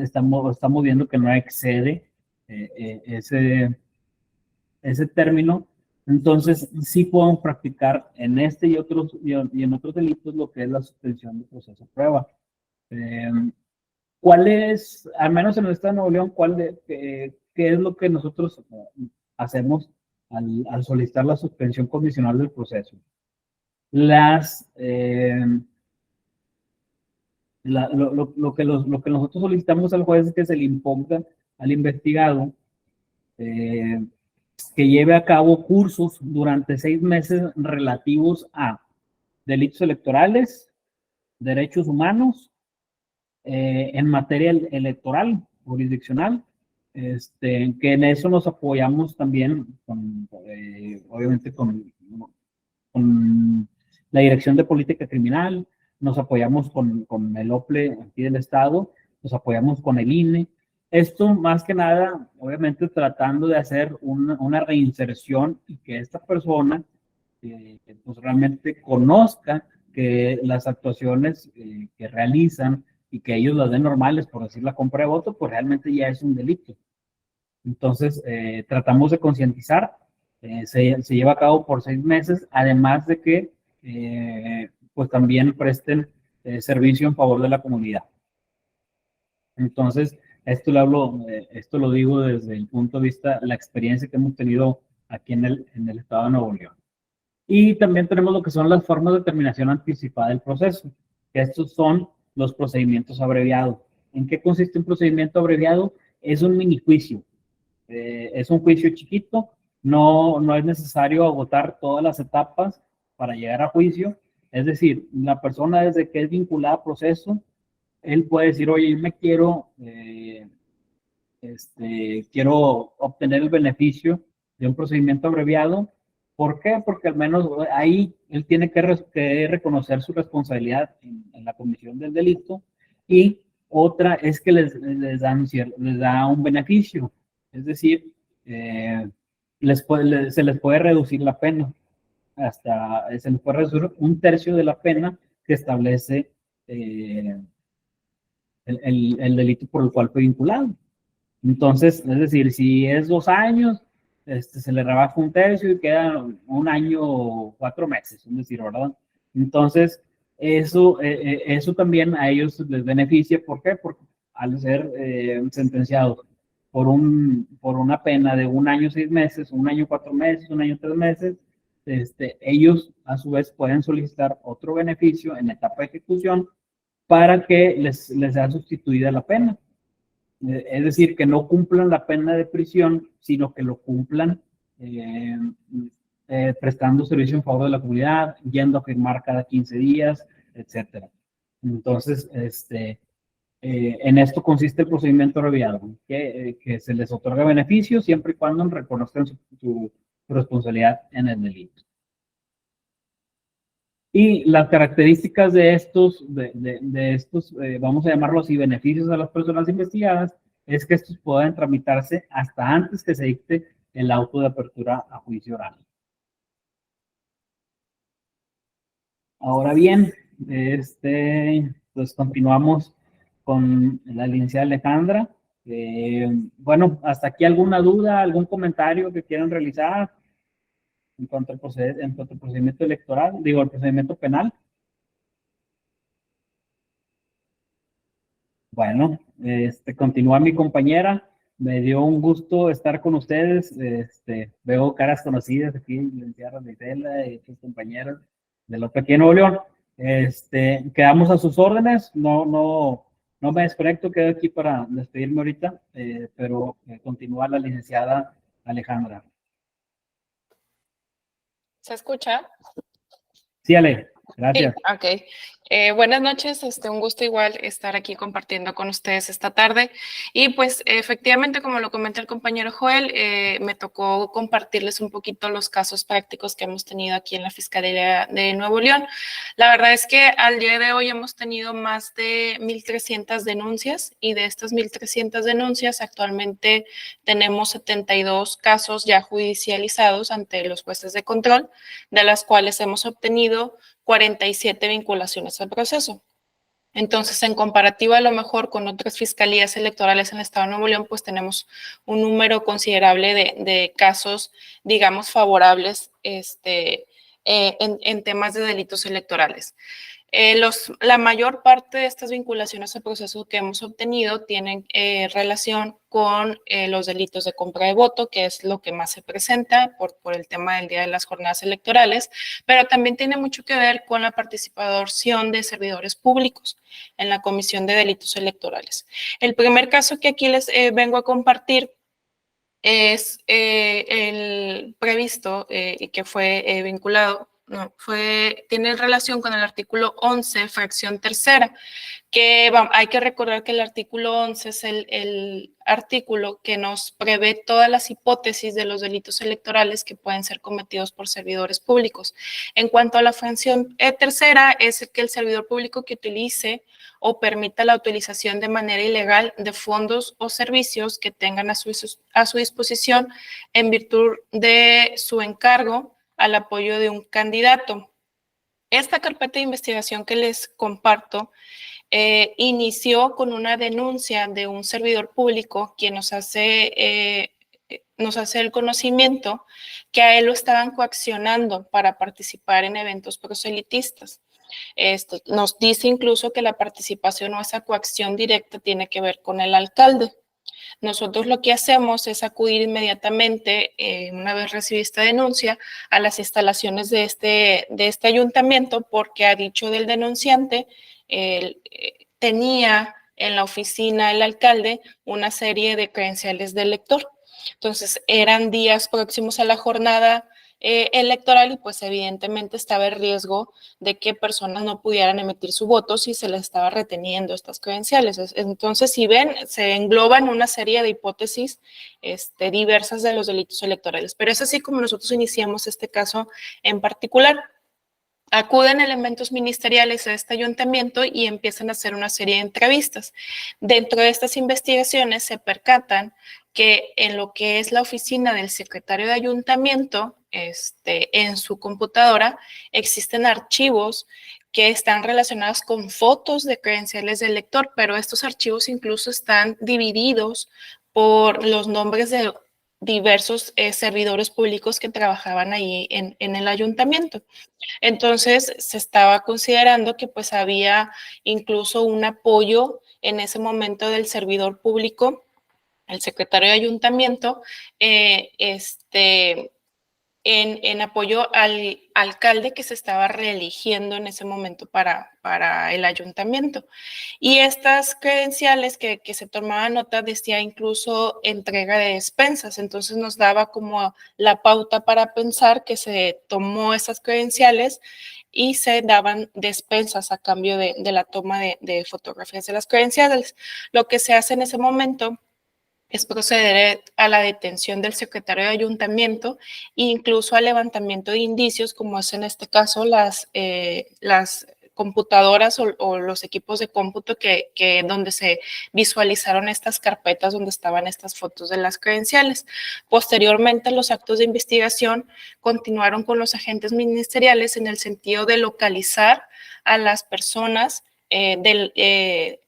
estamos viendo que no excede ese término. Entonces, sí podemos practicar en este y en otros delitos lo que es la suspensión de proceso de prueba. ¿Cuál es, al menos en el Estado de Nuevo León, qué es lo que nosotros hacemos al solicitar la suspensión condicional del proceso? Lo que nosotros solicitamos al juez es que se le imponga al investigado que lleve a cabo cursos durante 6 meses relativos a delitos electorales, derechos humanos, en materia electoral, jurisdiccional, que en eso nos apoyamos también, obviamente, con la Dirección de Política Criminal, nos apoyamos con el OPLE aquí del Estado, nos apoyamos con el INE. Esto, más que nada, obviamente, tratando de hacer una reinserción y que esta persona pues realmente conozca que las actuaciones que realizan y que ellos las den normales, por decir la compra de voto, pues realmente ya es un delito. Entonces, tratamos de concientizar, se lleva a cabo por 6 meses, además de que pues también presten servicio en favor de la comunidad. Entonces, esto lo digo desde el punto de vista, la experiencia que hemos tenido aquí en el Estado de Nuevo León. Y también tenemos lo que son las formas de terminación anticipada del proceso, que estos son los procedimientos abreviados. ¿En qué consiste un procedimiento abreviado? Es un mini juicio. Es un juicio chiquito, no es necesario agotar todas las etapas para llegar a juicio. Es decir, la persona desde que es vinculada a proceso, él puede decir, oye, yo me quiero obtener el beneficio de un procedimiento abreviado. ¿Por qué? Porque al menos ahí él tiene que reconocer su responsabilidad en la comisión del delito, y otra es que les da un beneficio, es decir, se les puede reducir la pena, se les puede reducir 1/3 de la pena que establece el delito por el cual fue vinculado. Entonces, es decir, si es 2 años, se le rebaja 1/3 y queda 1 año o 4 meses, es decir, ¿verdad? Entonces, eso también a ellos les beneficia. ¿Por qué? Porque al ser sentenciados por una pena de 1 año 6 meses, 1 año 4 meses, 1 año 3 meses, ellos a su vez pueden solicitar otro beneficio en etapa de ejecución para que les sea sustituida la pena. Es decir, que no cumplan la pena de prisión, sino que lo cumplan prestando servicio en favor de la comunidad, yendo a firmar cada 15 días, etcétera. Entonces, en esto consiste el procedimiento abreviado, que se les otorga beneficios siempre y cuando reconozcan su responsabilidad en el delito. Y las características de estos, vamos a llamarlos y beneficios a las personas investigadas, es que estos pueden tramitarse hasta antes que se dicte el auto de apertura a juicio oral. Ahora bien, pues continuamos con la licenciada Alejandra. Bueno, hasta aquí alguna duda, algún comentario que quieran realizar en cuanto al procedimiento electoral, digo, el procedimiento penal. Bueno, continúa mi compañera. Me dio un gusto estar con ustedes. Veo caras conocidas aquí, licenciada Isela y sus compañeros de la Pequeña Nuevo León. Quedamos a sus órdenes. No me desconecto, quedo aquí para despedirme ahorita, pero continúa la licenciada Alejandra. ¿Se escucha? Sí, Ale, gracias. Sí, ok. Buenas noches, un gusto igual estar aquí compartiendo con ustedes esta tarde. Y pues efectivamente, como lo comenta el compañero Joel, me tocó compartirles un poquito los casos prácticos que hemos tenido aquí en la Fiscalía de Nuevo León. La verdad es que al día de hoy hemos tenido más de 1,300 denuncias y de estas 1,300 denuncias actualmente tenemos 72 casos ya judicializados ante los jueces de control, de las cuales hemos obtenido 47 vinculaciones al proceso. Entonces, en comparativa a lo mejor con otras fiscalías electorales en el Estado de Nuevo León, pues tenemos un número considerable de casos, digamos, favorables en temas de delitos electorales. La mayor parte de estas vinculaciones al proceso que hemos obtenido tienen relación con los delitos de compra de voto, que es lo que más se presenta por el tema del día de las jornadas electorales, pero también tiene mucho que ver con la participación de servidores públicos en la comisión de delitos electorales. El primer caso que aquí les vengo a compartir es el previsto y que fue vinculado, tiene relación con el artículo 11, fracción tercera, que hay que recordar que el artículo 11 es el artículo que nos prevé todas las hipótesis de los delitos electorales que pueden ser cometidos por servidores públicos. En cuanto a la fracción tercera, es que el servidor público que utilice o permita la utilización de manera ilegal de fondos o servicios que tengan a su disposición en virtud de su encargo al apoyo de un candidato. Esta carpeta de investigación que les comparto inició con una denuncia de un servidor público quien nos hace el conocimiento que a él lo estaban coaccionando para participar en eventos proselitistas. Nos dice incluso que la participación o esa coacción directa tiene que ver con el alcalde. Nosotros lo que hacemos es acudir inmediatamente, una vez recibida esta denuncia, a las instalaciones de este ayuntamiento, porque a dicho del denunciante, tenía en la oficina el alcalde una serie de credenciales de elector. Entonces, eran días próximos a la jornada electoral y pues evidentemente estaba el riesgo de que personas no pudieran emitir su voto si se les estaba reteniendo estas credenciales. Entonces, si ven, se engloban una serie de hipótesis diversas de los delitos electorales. Pero es así como nosotros iniciamos este caso en particular. Acuden elementos ministeriales a este ayuntamiento y empiezan a hacer una serie de entrevistas. Dentro de estas investigaciones se percatan que en lo que es la oficina del secretario de ayuntamiento, en su computadora, existen archivos que están relacionados con fotos de credenciales del elector, pero estos archivos incluso están divididos por los nombres de diversos servidores públicos que trabajaban ahí en el ayuntamiento. Entonces, se estaba considerando que pues había incluso un apoyo en ese momento del servidor público, el secretario de ayuntamiento, en apoyo al alcalde que se estaba reeligiendo en ese momento para el ayuntamiento. Y estas credenciales que se tomaba nota decía incluso entrega de despensas, entonces nos daba como la pauta para pensar que se tomó esas credenciales y se daban despensas a cambio de la toma de fotografías de las credenciales. Lo que se hace en ese momento es proceder a la detención del secretario de ayuntamiento e incluso al levantamiento de indicios, como es en este caso las computadoras o los equipos de cómputo donde se visualizaron estas carpetas donde estaban estas fotos de las credenciales. Posteriormente, los actos de investigación continuaron con los agentes ministeriales en el sentido de localizar a las personas de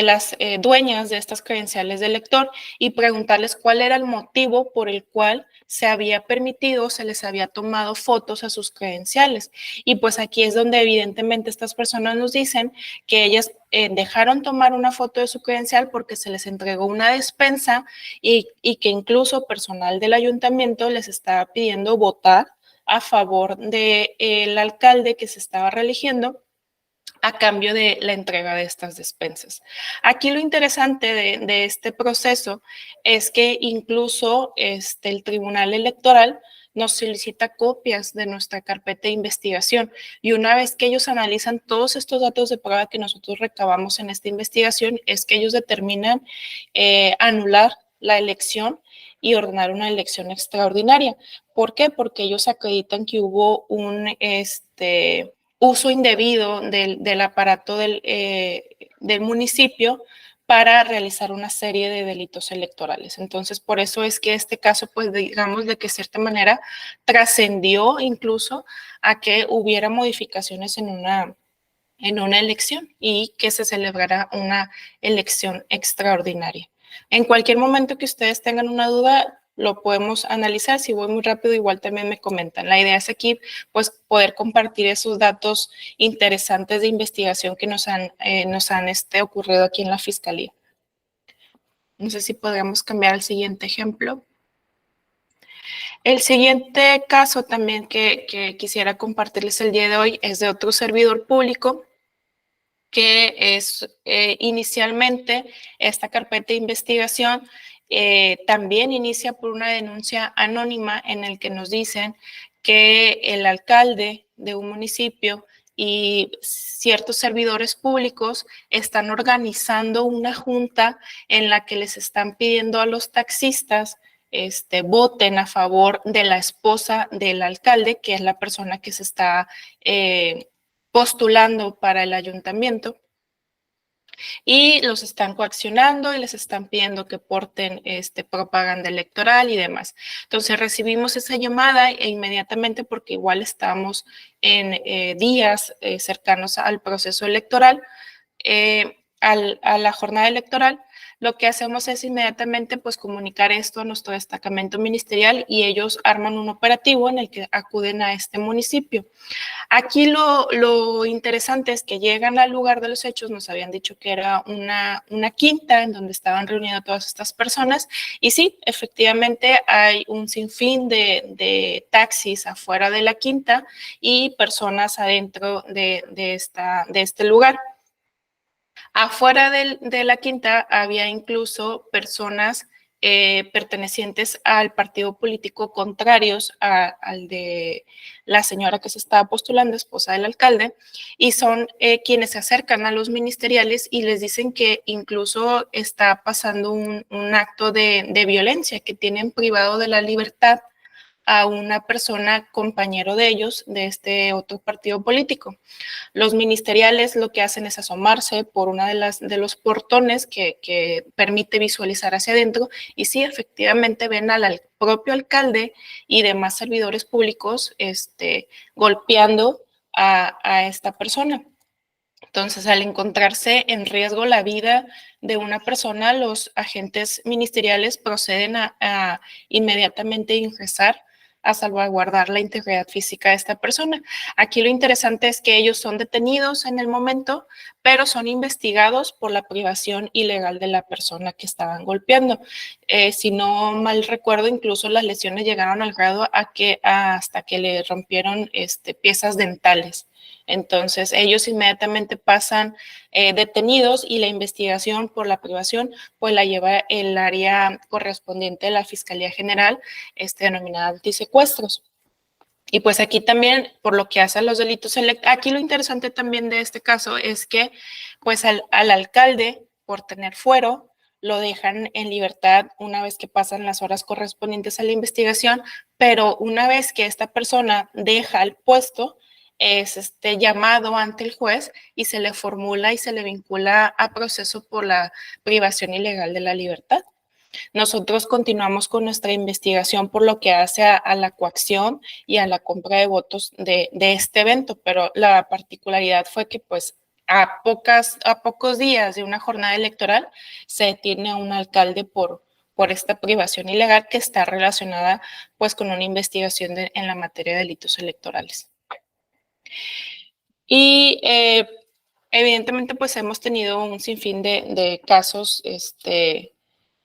las dueñas de estas credenciales de lector y preguntarles cuál era el motivo por el cual se había permitido, se les había tomado fotos a sus credenciales. Y pues aquí es donde evidentemente estas personas nos dicen que ellas dejaron tomar una foto de su credencial porque se les entregó una despensa y que incluso personal del ayuntamiento les estaba pidiendo votar a favor del alcalde que se estaba reeligiendo a cambio de la entrega de estas despensas. Aquí lo interesante de este proceso es que incluso el Tribunal Electoral nos solicita copias de nuestra carpeta de investigación y una vez que ellos analizan todos estos datos de prueba que nosotros recabamos en esta investigación, es que ellos determinan anular la elección y ordenar una elección extraordinaria. ¿Por qué? Porque ellos acreditan que hubo un uso indebido del aparato del municipio para realizar una serie de delitos electorales. Entonces, por eso es que este caso, pues digamos de que de cierta manera trascendió incluso a que hubiera modificaciones en una elección y que se celebrara una elección extraordinaria. En cualquier momento que ustedes tengan una duda, lo podemos analizar. Si voy muy rápido, igual también me comentan. La idea es aquí, pues, poder compartir esos datos interesantes de investigación que nos han ocurrido aquí en la Fiscalía. No sé si podríamos cambiar al siguiente ejemplo. El siguiente caso también que quisiera compartirles el día de hoy es de otro servidor público que es inicialmente esta carpeta de investigación también inicia por una denuncia anónima en el que nos dicen que el alcalde de un municipio y ciertos servidores públicos están organizando una junta en la que les están pidiendo a los taxistas voten a favor de la esposa del alcalde, que es la persona que se está postulando para el ayuntamiento, y los están coaccionando y les están pidiendo que porten propaganda electoral y demás. Entonces recibimos esa llamada e inmediatamente, porque igual estamos en días cercanos al proceso electoral, a la jornada electoral, lo que hacemos es inmediatamente pues comunicar esto a nuestro destacamento ministerial y ellos arman un operativo en el que acuden a este municipio. Aquí lo interesante es que llegan al lugar de los hechos, nos habían dicho que era una quinta en donde estaban reunidas todas estas personas y sí, efectivamente hay un sinfín de taxis afuera de la quinta y personas adentro de este lugar. Afuera de la quinta había incluso personas pertenecientes al partido político contrarios al de la señora que se estaba postulando, esposa del alcalde, y son quienes se acercan a los ministeriales y les dicen que incluso está pasando un acto de violencia, que tienen privado de la libertad a una persona compañero de ellos, de este otro partido político. Los ministeriales lo que hacen es asomarse por una de los portones que permite visualizar hacia adentro y sí, efectivamente ven al propio alcalde y demás servidores públicos golpeando a esta persona. Entonces, al encontrarse en riesgo la vida de una persona, los agentes ministeriales proceden a inmediatamente ingresar a salvaguardar la integridad física de esta persona. Aquí lo interesante es que ellos son detenidos en el momento, pero son investigados por la privación ilegal de la persona que estaban golpeando. Si no mal recuerdo, incluso las lesiones llegaron al grado hasta que le rompieron piezas dentales. Entonces, ellos inmediatamente pasan detenidos y la investigación por la privación pues la lleva el área correspondiente de la Fiscalía General, denominada antisecuestros. Y pues aquí también, por lo que hace a los delitos aquí lo interesante también de este caso es que pues al alcalde, por tener fuero, lo dejan en libertad una vez que pasan las horas correspondientes a la investigación, pero una vez que esta persona deja el puesto, es llamado ante el juez y se le formula y se le vincula a proceso por la privación ilegal de la libertad. Nosotros continuamos con nuestra investigación por lo que hace a la coacción y a la compra de votos de este evento, pero la particularidad fue que pues a pocos días de una jornada electoral se detiene a un alcalde por esta privación ilegal que está relacionada pues con una investigación en la materia de delitos electorales. Y evidentemente pues hemos tenido un sinfín de casos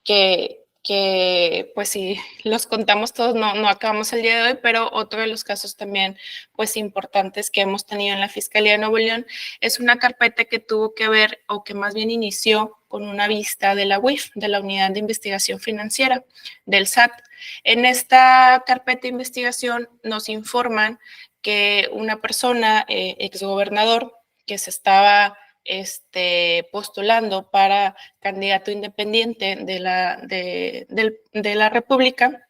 que pues si los contamos todos no acabamos el día de hoy, pero otro de los casos también pues importantes que hemos tenido en la Fiscalía de Nuevo León es una carpeta que tuvo que ver o que más bien inició con una vista de la UIF, de la Unidad de Investigación Financiera del SAT. En esta carpeta de investigación nos informan que una persona, exgobernador, que se estaba postulando para candidato independiente de la República,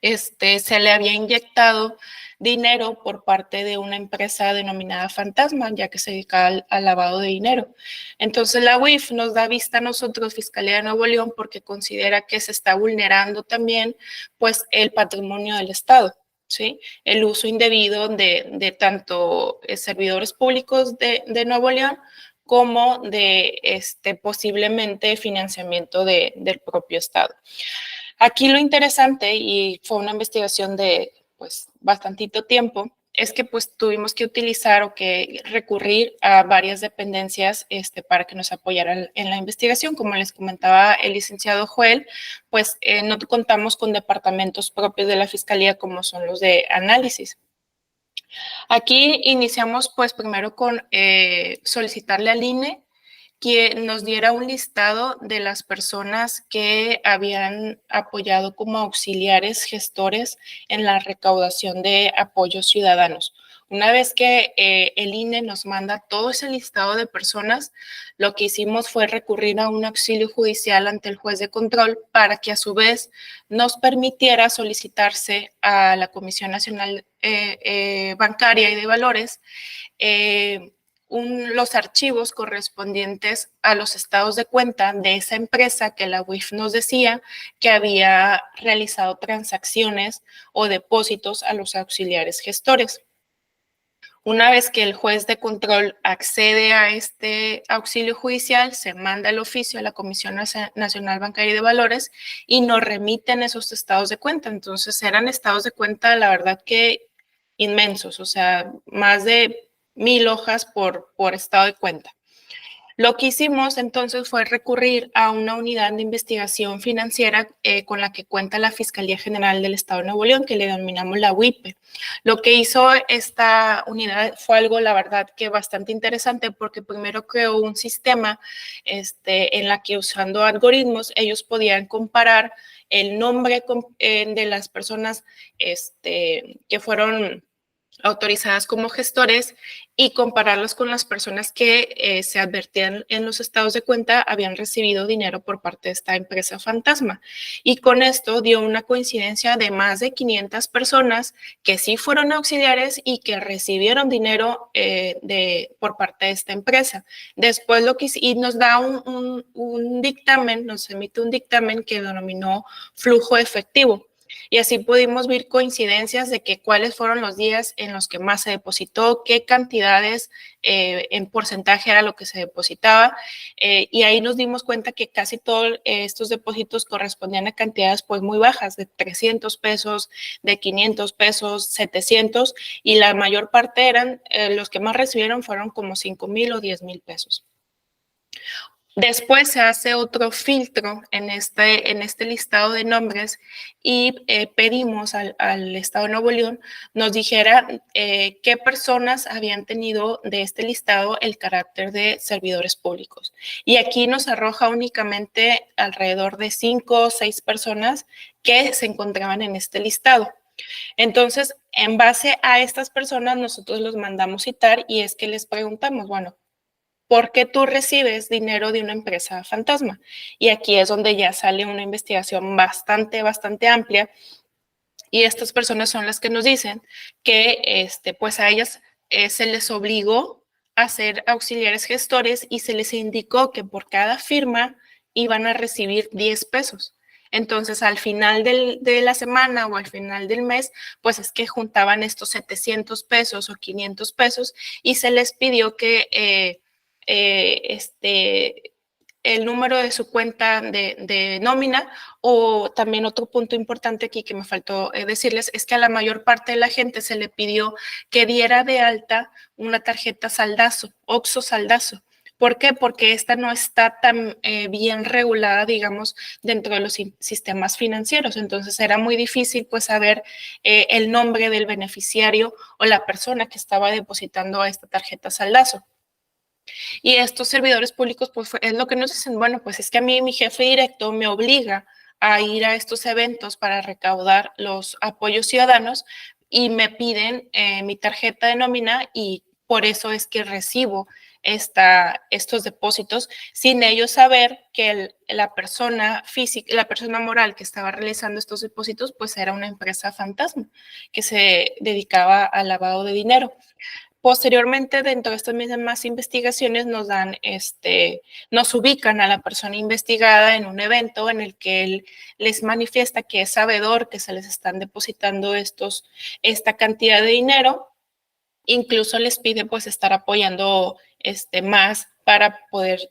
se le había inyectado dinero por parte de una empresa denominada Fantasma, ya que se dedica al lavado de dinero. Entonces la UIF nos da vista a nosotros, Fiscalía de Nuevo León, porque considera que se está vulnerando también pues el patrimonio del Estado. ¿Sí? El uso indebido de tanto servidores públicos de Nuevo León como de posiblemente financiamiento del propio Estado. Aquí lo interesante, y fue una investigación de pues bastantito tiempo, es que pues tuvimos que utilizar o que recurrir a varias dependencias para que nos apoyaran en la investigación. Como les comentaba el licenciado Joel, pues no contamos con departamentos propios de la Fiscalía como son los de análisis. Aquí iniciamos pues primero con solicitarle al INE que nos diera un listado de las personas que habían apoyado como auxiliares gestores en la recaudación de apoyos ciudadanos. Una vez que el INE nos manda todo ese listado de personas, lo que hicimos fue recurrir a un auxilio judicial ante el juez de control para que a su vez nos permitiera solicitarse a la Comisión Nacional Bancaria y de Valores los archivos correspondientes a los estados de cuenta de esa empresa que la UIF nos decía que había realizado transacciones o depósitos a los auxiliares gestores. Una vez que el juez de control accede a este auxilio judicial, se manda el oficio a la Comisión Nacional Bancaria y de Valores y nos remiten esos estados de cuenta. Entonces eran estados de cuenta, la verdad que inmensos, o sea, más de 1000 hojas por estado de cuenta. Lo que hicimos entonces fue recurrir a una unidad de investigación financiera con la que cuenta la Fiscalía General del Estado de Nuevo León, que le denominamos la UIPE. Lo que hizo esta unidad fue algo, la verdad, que bastante interesante, porque primero creó un sistema en la que usando algoritmos ellos podían comparar el nombre de las personas que fueron autorizadas como gestores y compararlos con las personas que se advertían en los estados de cuenta habían recibido dinero por parte de esta empresa fantasma. Y con esto dio una coincidencia de más de 500 personas que sí fueron auxiliares y que recibieron dinero por parte de esta empresa. Después y nos da un dictamen, nos emite un dictamen que denominó flujo efectivo. Y así pudimos ver coincidencias de que cuáles fueron los días en los que más se depositó, qué cantidades en porcentaje era lo que se depositaba. Y ahí nos dimos cuenta que casi todos estos depósitos correspondían a cantidades pues muy bajas, de 300 pesos, de 500 pesos, 700, y la mayor parte eran, los que más recibieron fueron como 5,000 o 10,000 pesos. Después se hace otro filtro en este listado de nombres y pedimos al Estado de Nuevo León nos dijera qué personas habían tenido de este listado el carácter de servidores públicos. Y aquí nos arroja únicamente alrededor de 5 o 6 personas que se encontraban en este listado. Entonces, en base a estas personas, nosotros los mandamos citar y es que les preguntamos, bueno, ¿por qué tú recibes dinero de una empresa fantasma? Y aquí es donde ya sale una investigación bastante amplia, y estas personas son las que nos dicen que pues a ellas se les obligó a ser auxiliares gestores y se les indicó que por cada firma iban a recibir 10 pesos. Entonces, al final de la semana o al final del mes, pues es que juntaban estos 700 pesos o 500 pesos y se les pidió que el número de su cuenta de nómina. O también otro punto importante aquí que me faltó decirles es que a la mayor parte de la gente se le pidió que diera de alta una tarjeta saldazo, OXXO saldazo. ¿Por qué? Porque esta no está tan bien regulada, digamos, dentro de los sistemas financieros. Entonces era muy difícil pues saber el nombre del beneficiario o la persona que estaba depositando a esta tarjeta saldazo. Y estos servidores públicos, pues es lo que nos dicen, bueno, pues es que a mí mi jefe directo me obliga a ir a estos eventos para recaudar los apoyos ciudadanos y me piden mi tarjeta de nómina y por eso es que recibo estos depósitos sin ellos saber que la persona física, la persona moral que estaba realizando estos depósitos, pues era una empresa fantasma que se dedicaba al lavado de dinero. Posteriormente, dentro de estas mismas investigaciones, nos ubican a la persona investigada en un evento en el que él les manifiesta que es sabedor que se les están depositando esta cantidad de dinero. Incluso les pide pues estar apoyando más para poder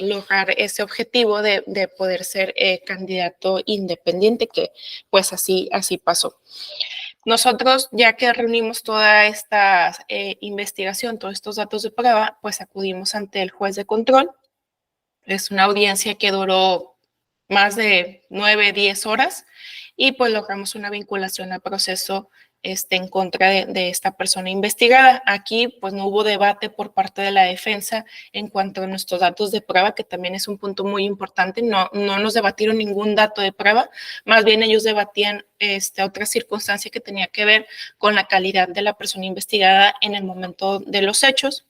lograr ese objetivo de poder ser candidato independiente, que pues así pasó. Nosotros, ya que reunimos toda esta investigación, todos estos datos de prueba, pues acudimos ante el juez de control. Es una audiencia que duró más de 9, 10 horas y pues logramos una vinculación al proceso en contra de esta persona investigada. Aquí pues no hubo debate por parte de la defensa en cuanto a nuestros datos de prueba, que también es un punto muy importante. No nos debatieron ningún dato de prueba, más bien ellos debatían otra circunstancia que tenía que ver con la calidad de la persona investigada en el momento de los hechos.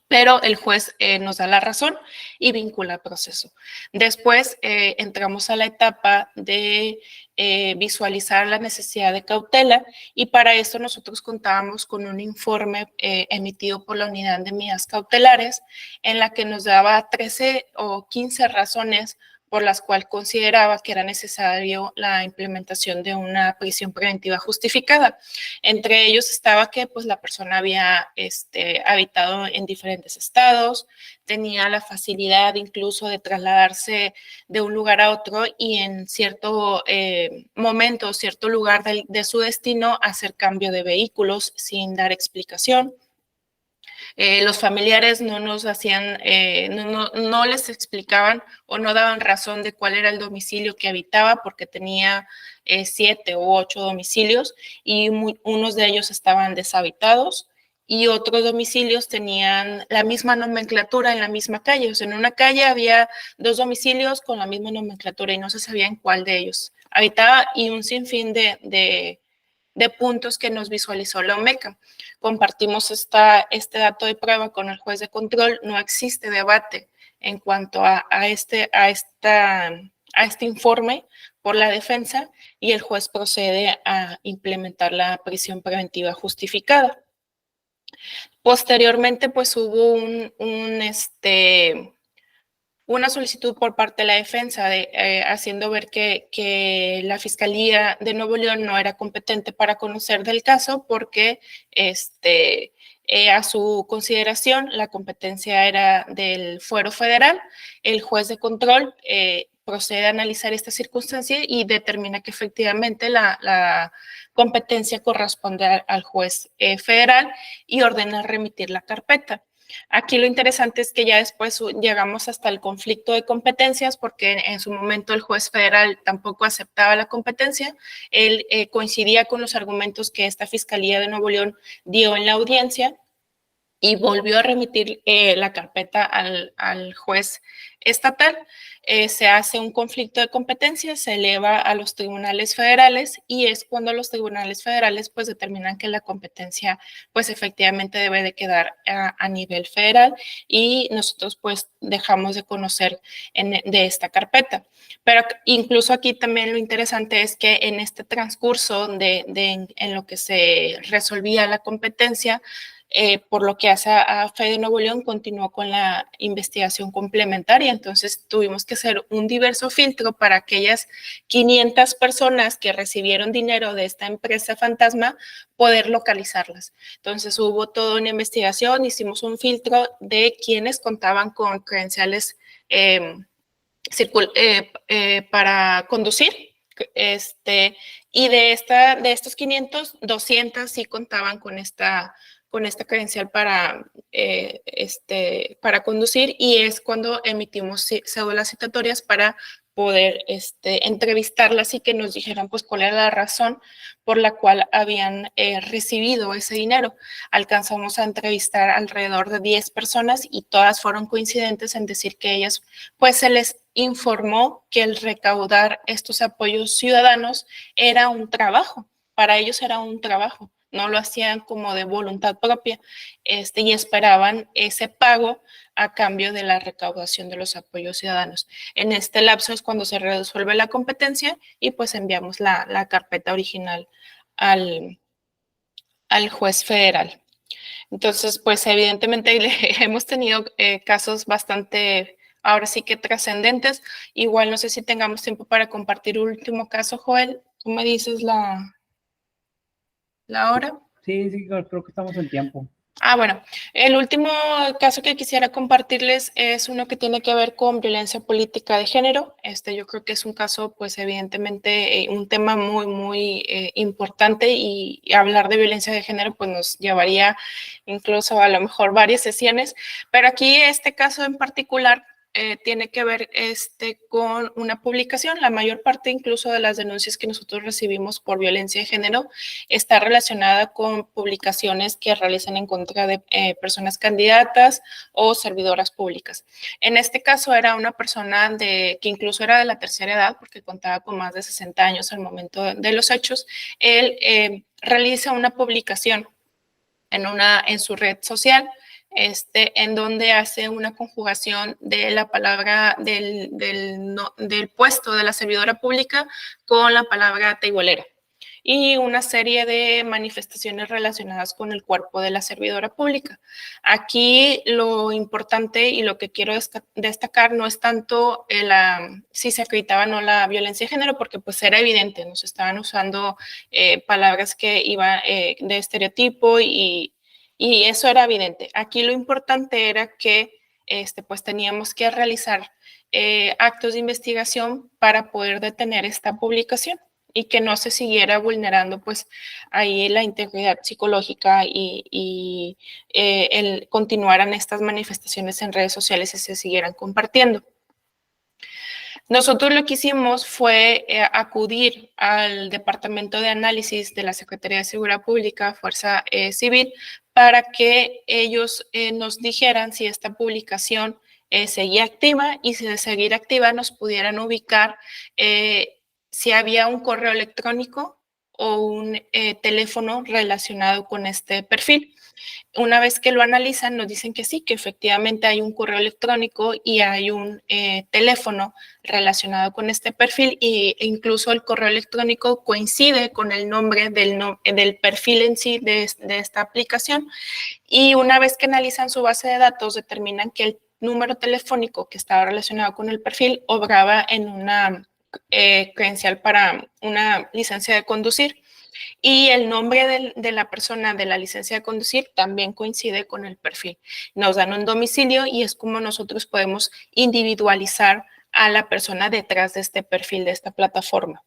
Pero el juez nos da la razón y vincula el proceso. Después entramos a la etapa de visualizar la necesidad de cautela y para esto nosotros contábamos con un informe emitido por la Unidad de Medidas Cautelares en la que nos daba 13 o 15 razones por las cuales consideraba que era necesario la implementación de una prisión preventiva justificada. Entre ellos estaba que pues, la persona había habitado en diferentes estados, tenía la facilidad incluso de trasladarse de un lugar a otro y en cierto momento, cierto lugar de su destino, hacer cambio de vehículos sin dar explicación. Los familiares no nos hacían, no les explicaban o no daban razón de cuál era el domicilio que habitaba porque tenía 7 u 8 domicilios y unos de ellos estaban deshabitados y otros domicilios tenían la misma nomenclatura en la misma calle. O sea, en una calle había 2 domicilios con la misma nomenclatura y no se sabía en cuál de ellos habitaba y un sinfín de puntos que nos visualizó la OMECA. Compartimos este dato de prueba con el juez de control. No existe debate en cuanto a este informe por la defensa y el juez procede a implementar la prisión preventiva justificada. Posteriormente, pues hubo una solicitud por parte de la defensa haciendo ver que la Fiscalía de Nuevo León no era competente para conocer del caso porque a su consideración la competencia era del fuero federal. El juez de control procede a analizar esta circunstancia y determina que efectivamente la competencia corresponde al juez federal y ordena remitir la carpeta. Aquí lo interesante es que ya después llegamos hasta el conflicto de competencias porque en su momento el juez federal tampoco aceptaba la competencia. Él coincidía con los argumentos que esta Fiscalía de Nuevo León dio en la audiencia y volvió a remitir la carpeta al juez estatal. se hace un conflicto de competencia, se eleva a los tribunales federales y es cuando los tribunales federales pues determinan que la competencia pues efectivamente debe de quedar a nivel federal y nosotros pues dejamos de conocer de esta carpeta. Pero incluso aquí también lo interesante es que en este transcurso en lo que se resolvía la competencia, por lo que hace a FED de Nuevo León, continuó con la investigación complementaria. Entonces tuvimos que hacer un diverso filtro para aquellas 500 personas que recibieron dinero de esta empresa fantasma, poder localizarlas. Entonces hubo toda una investigación, hicimos un filtro de quienes contaban con credenciales para conducir. Y de estos 500, 200 sí contaban con esta credencial para conducir, y es cuando emitimos cédulas citatorias para poder entrevistarlas y que nos dijeran pues cuál era la razón por la cual habían recibido ese dinero. Alcanzamos a entrevistar alrededor de 10 personas y todas fueron coincidentes en decir que ellas pues se les informó que el recaudar estos apoyos ciudadanos era un trabajo, para ellos era un trabajo, no lo hacían como de voluntad propia, y esperaban ese pago a cambio de la recaudación de los apoyos ciudadanos. En este lapso es cuando se resuelve la competencia y pues enviamos la carpeta original al juez federal. Entonces, pues evidentemente hemos tenido casos bastante, ahora sí que trascendentes. Igual no sé si tengamos tiempo para compartir un último caso, Joel. Tú me dices la hora. Sí, creo que estamos en tiempo. Bueno, el último caso que quisiera compartirles es uno que tiene que ver con violencia política de género. Yo creo que es un caso, pues evidentemente, un tema muy, muy importante, y hablar de violencia de género pues nos llevaría incluso a lo mejor varias sesiones, pero aquí este caso en particular tiene que ver con una publicación. La mayor parte incluso de las denuncias que nosotros recibimos por violencia de género está relacionada con publicaciones que realizan en contra de personas candidatas o servidoras públicas. En este caso era una persona que incluso era de la tercera edad, porque contaba con más de 60 años al momento de los hechos. Él realiza una publicación en su red social, en donde hace una conjugación de la palabra del puesto de la servidora pública con la palabra teibolera, y una serie de manifestaciones relacionadas con el cuerpo de la servidora pública. Aquí lo importante y lo que quiero destacar no es tanto si se acreditaba o no la violencia de género, porque pues era evidente, nos estaban usando palabras que iban de estereotipo, y eso era evidente. Aquí lo importante era que pues teníamos que realizar actos de investigación para poder detener esta publicación y que no se siguiera vulnerando pues ahí la integridad psicológica y continuaran estas manifestaciones en redes sociales y se siguieran compartiendo. Nosotros lo que hicimos fue acudir al Departamento de Análisis de la Secretaría de Seguridad Pública, Fuerza Civil, para que ellos nos dijeran si esta publicación seguía activa, y si de seguir activa nos pudieran ubicar si había un correo electrónico o un teléfono relacionado con este perfil. Una vez que lo analizan, nos dicen que sí, que efectivamente hay un correo electrónico y hay un teléfono relacionado con este perfil, e incluso el correo electrónico coincide con el nombre del perfil en sí de esta aplicación. Y una vez que analizan su base de datos, determinan que el número telefónico que estaba relacionado con el perfil obraba en una credencial para una licencia de conducir, y el nombre de la persona de la licencia de conducir también coincide con el perfil. Nos dan un domicilio y es como nosotros podemos individualizar a la persona detrás de este perfil, de esta plataforma.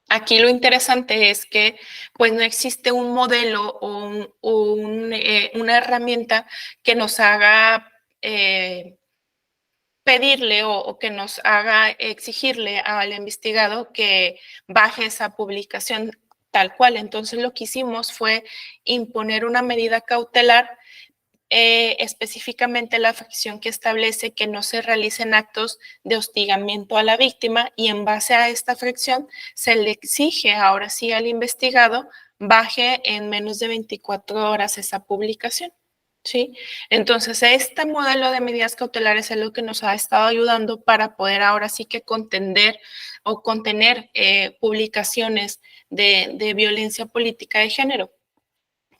Aquí lo interesante es que pues no existe un modelo o una herramienta que nos haga pedirle o que nos haga exigirle al investigado que baje esa publicación tal cual. Entonces lo que hicimos fue imponer una medida cautelar específicamente la fracción que establece que no se realicen actos de hostigamiento a la víctima, y en base a esta fracción se le exige ahora sí al investigado baje en menos de 24 horas esa publicación. ¿Sí? Entonces, este modelo de medidas cautelares es lo que nos ha estado ayudando para poder ahora sí que contener publicaciones de violencia política de género.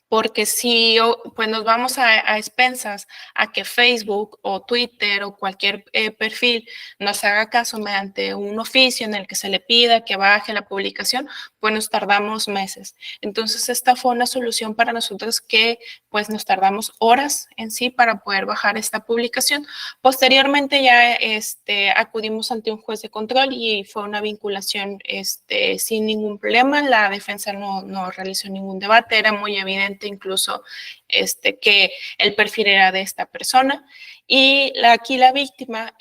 Porque si pues nos vamos a expensas a que Facebook o Twitter o cualquier perfil nos haga caso mediante un oficio en el que se le pida que baje la publicación, pues nos tardamos meses. Entonces, esta fue una solución para nosotros que pues nos tardamos horas en sí para poder bajar esta publicación. Posteriormente ya acudimos ante un juez de control y fue una vinculación sin ningún problema. La defensa no realizó ningún debate, era muy evidente incluso que el perfil era de esta persona. Y aquí la víctima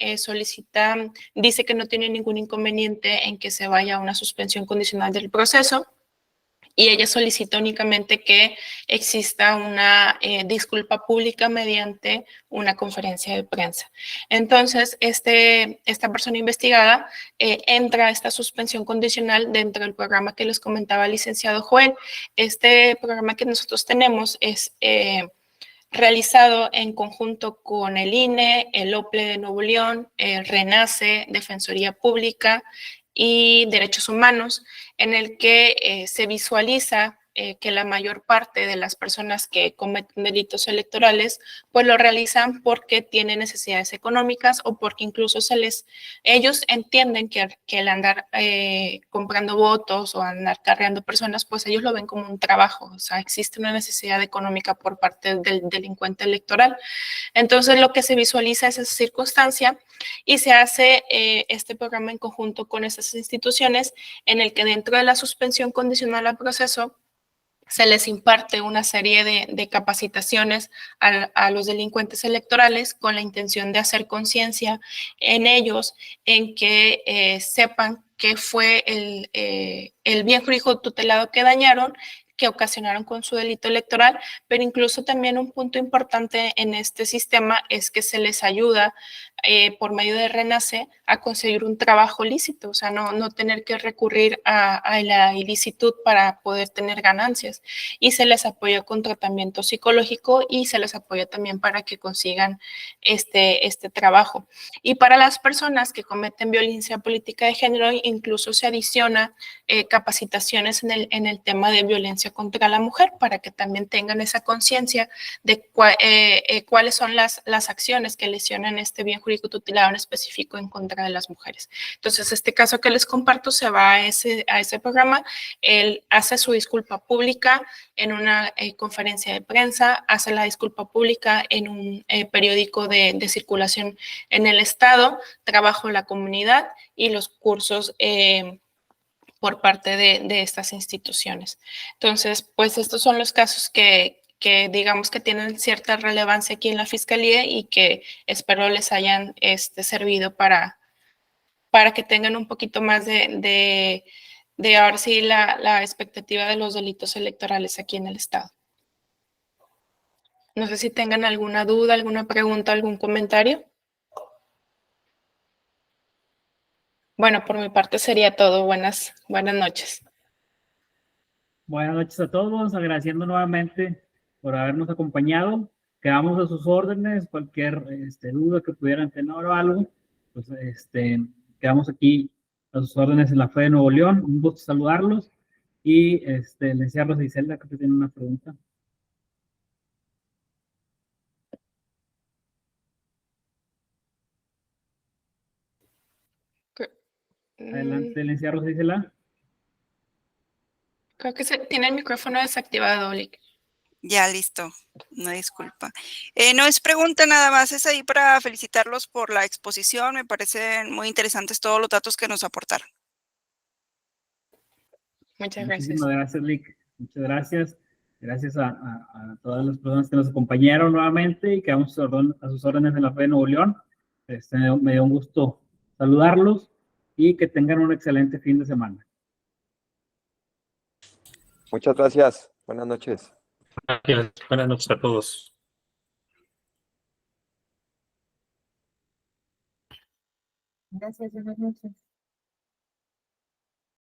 dice que no tiene ningún inconveniente en que se vaya a una suspensión condicional del proceso, y ella solicita únicamente que exista una disculpa pública mediante una conferencia de prensa. Entonces, esta persona investigada entra a esta suspensión condicional dentro del programa que les comentaba el licenciado Joel. Este programa que nosotros tenemos es realizado en conjunto con el INE, el OPLE de Nuevo León, el RENACE, Defensoría Pública y Derechos Humanos, en el que se visualiza que la mayor parte de las personas que cometen delitos electorales pues lo realizan porque tienen necesidades económicas o porque incluso ellos entienden que el andar comprando votos o andar cargando personas, pues ellos lo ven como un trabajo. O sea, existe una necesidad económica por parte del delincuente electoral. Entonces, lo que se visualiza es esa circunstancia y se hace este programa en conjunto con esas instituciones, en el que dentro de la suspensión condicional al proceso se les imparte una serie de capacitaciones a los delincuentes electorales con la intención de hacer conciencia en ellos, en que sepan qué fue el bien jurídico tutelado que dañaron, que ocasionaron con su delito electoral, pero incluso también un punto importante en este sistema es que se les ayuda por medio de RENACE a conseguir un trabajo lícito, o sea, no tener que recurrir a la ilicitud para poder tener ganancias, y se les apoya con tratamiento psicológico y se les apoya también para que consigan este trabajo. Y para las personas que cometen violencia política de género, incluso se adiciona capacitaciones en el tema de violencia contra la mujer, para que también tengan esa conciencia de cuáles son las acciones que lesionan este bien jurídico tutelado en específico en contra de las mujeres. Entonces, este caso que les comparto se va a ese programa. Él hace su disculpa pública en una conferencia de prensa, hace la disculpa pública en un periódico de circulación en el estado, trabajo en la comunidad y los cursos por parte de estas instituciones. Entonces, pues estos son los casos que digamos que tienen cierta relevancia aquí en la Fiscalía y que espero les hayan servido para que tengan un poquito más de ahora sí la expectativa de los delitos electorales aquí en el estado. No sé si tengan alguna duda, alguna pregunta, algún comentario. Bueno, por mi parte sería todo. Buenas noches. Buenas noches a todos, agradeciendo nuevamente por habernos acompañado. Quedamos a sus órdenes, cualquier duda que pudieran tener o algo, pues quedamos aquí a sus órdenes en la Fe de Nuevo León. Un gusto saludarlos. Y licenciada Rosa Isela, que tiene una pregunta. Adelante, licenciada Rosa Isela. Creo que tiene el micrófono desactivado, Lick. Ya, listo. Una disculpa. No es pregunta nada más, es ahí para felicitarlos por la exposición. Me parecen muy interesantes todos los datos que nos aportaron. Muchas gracias. Muchísimas gracias, Lick. Muchas gracias. Gracias a todas las personas que nos acompañaron nuevamente y quedamos a sus órdenes en la Fe de Nuevo León. Me dio un gusto saludarlos y que tengan un excelente fin de semana. Muchas gracias. Buenas noches. Gracias. Buenas noches a todos. Gracias, buenas noches.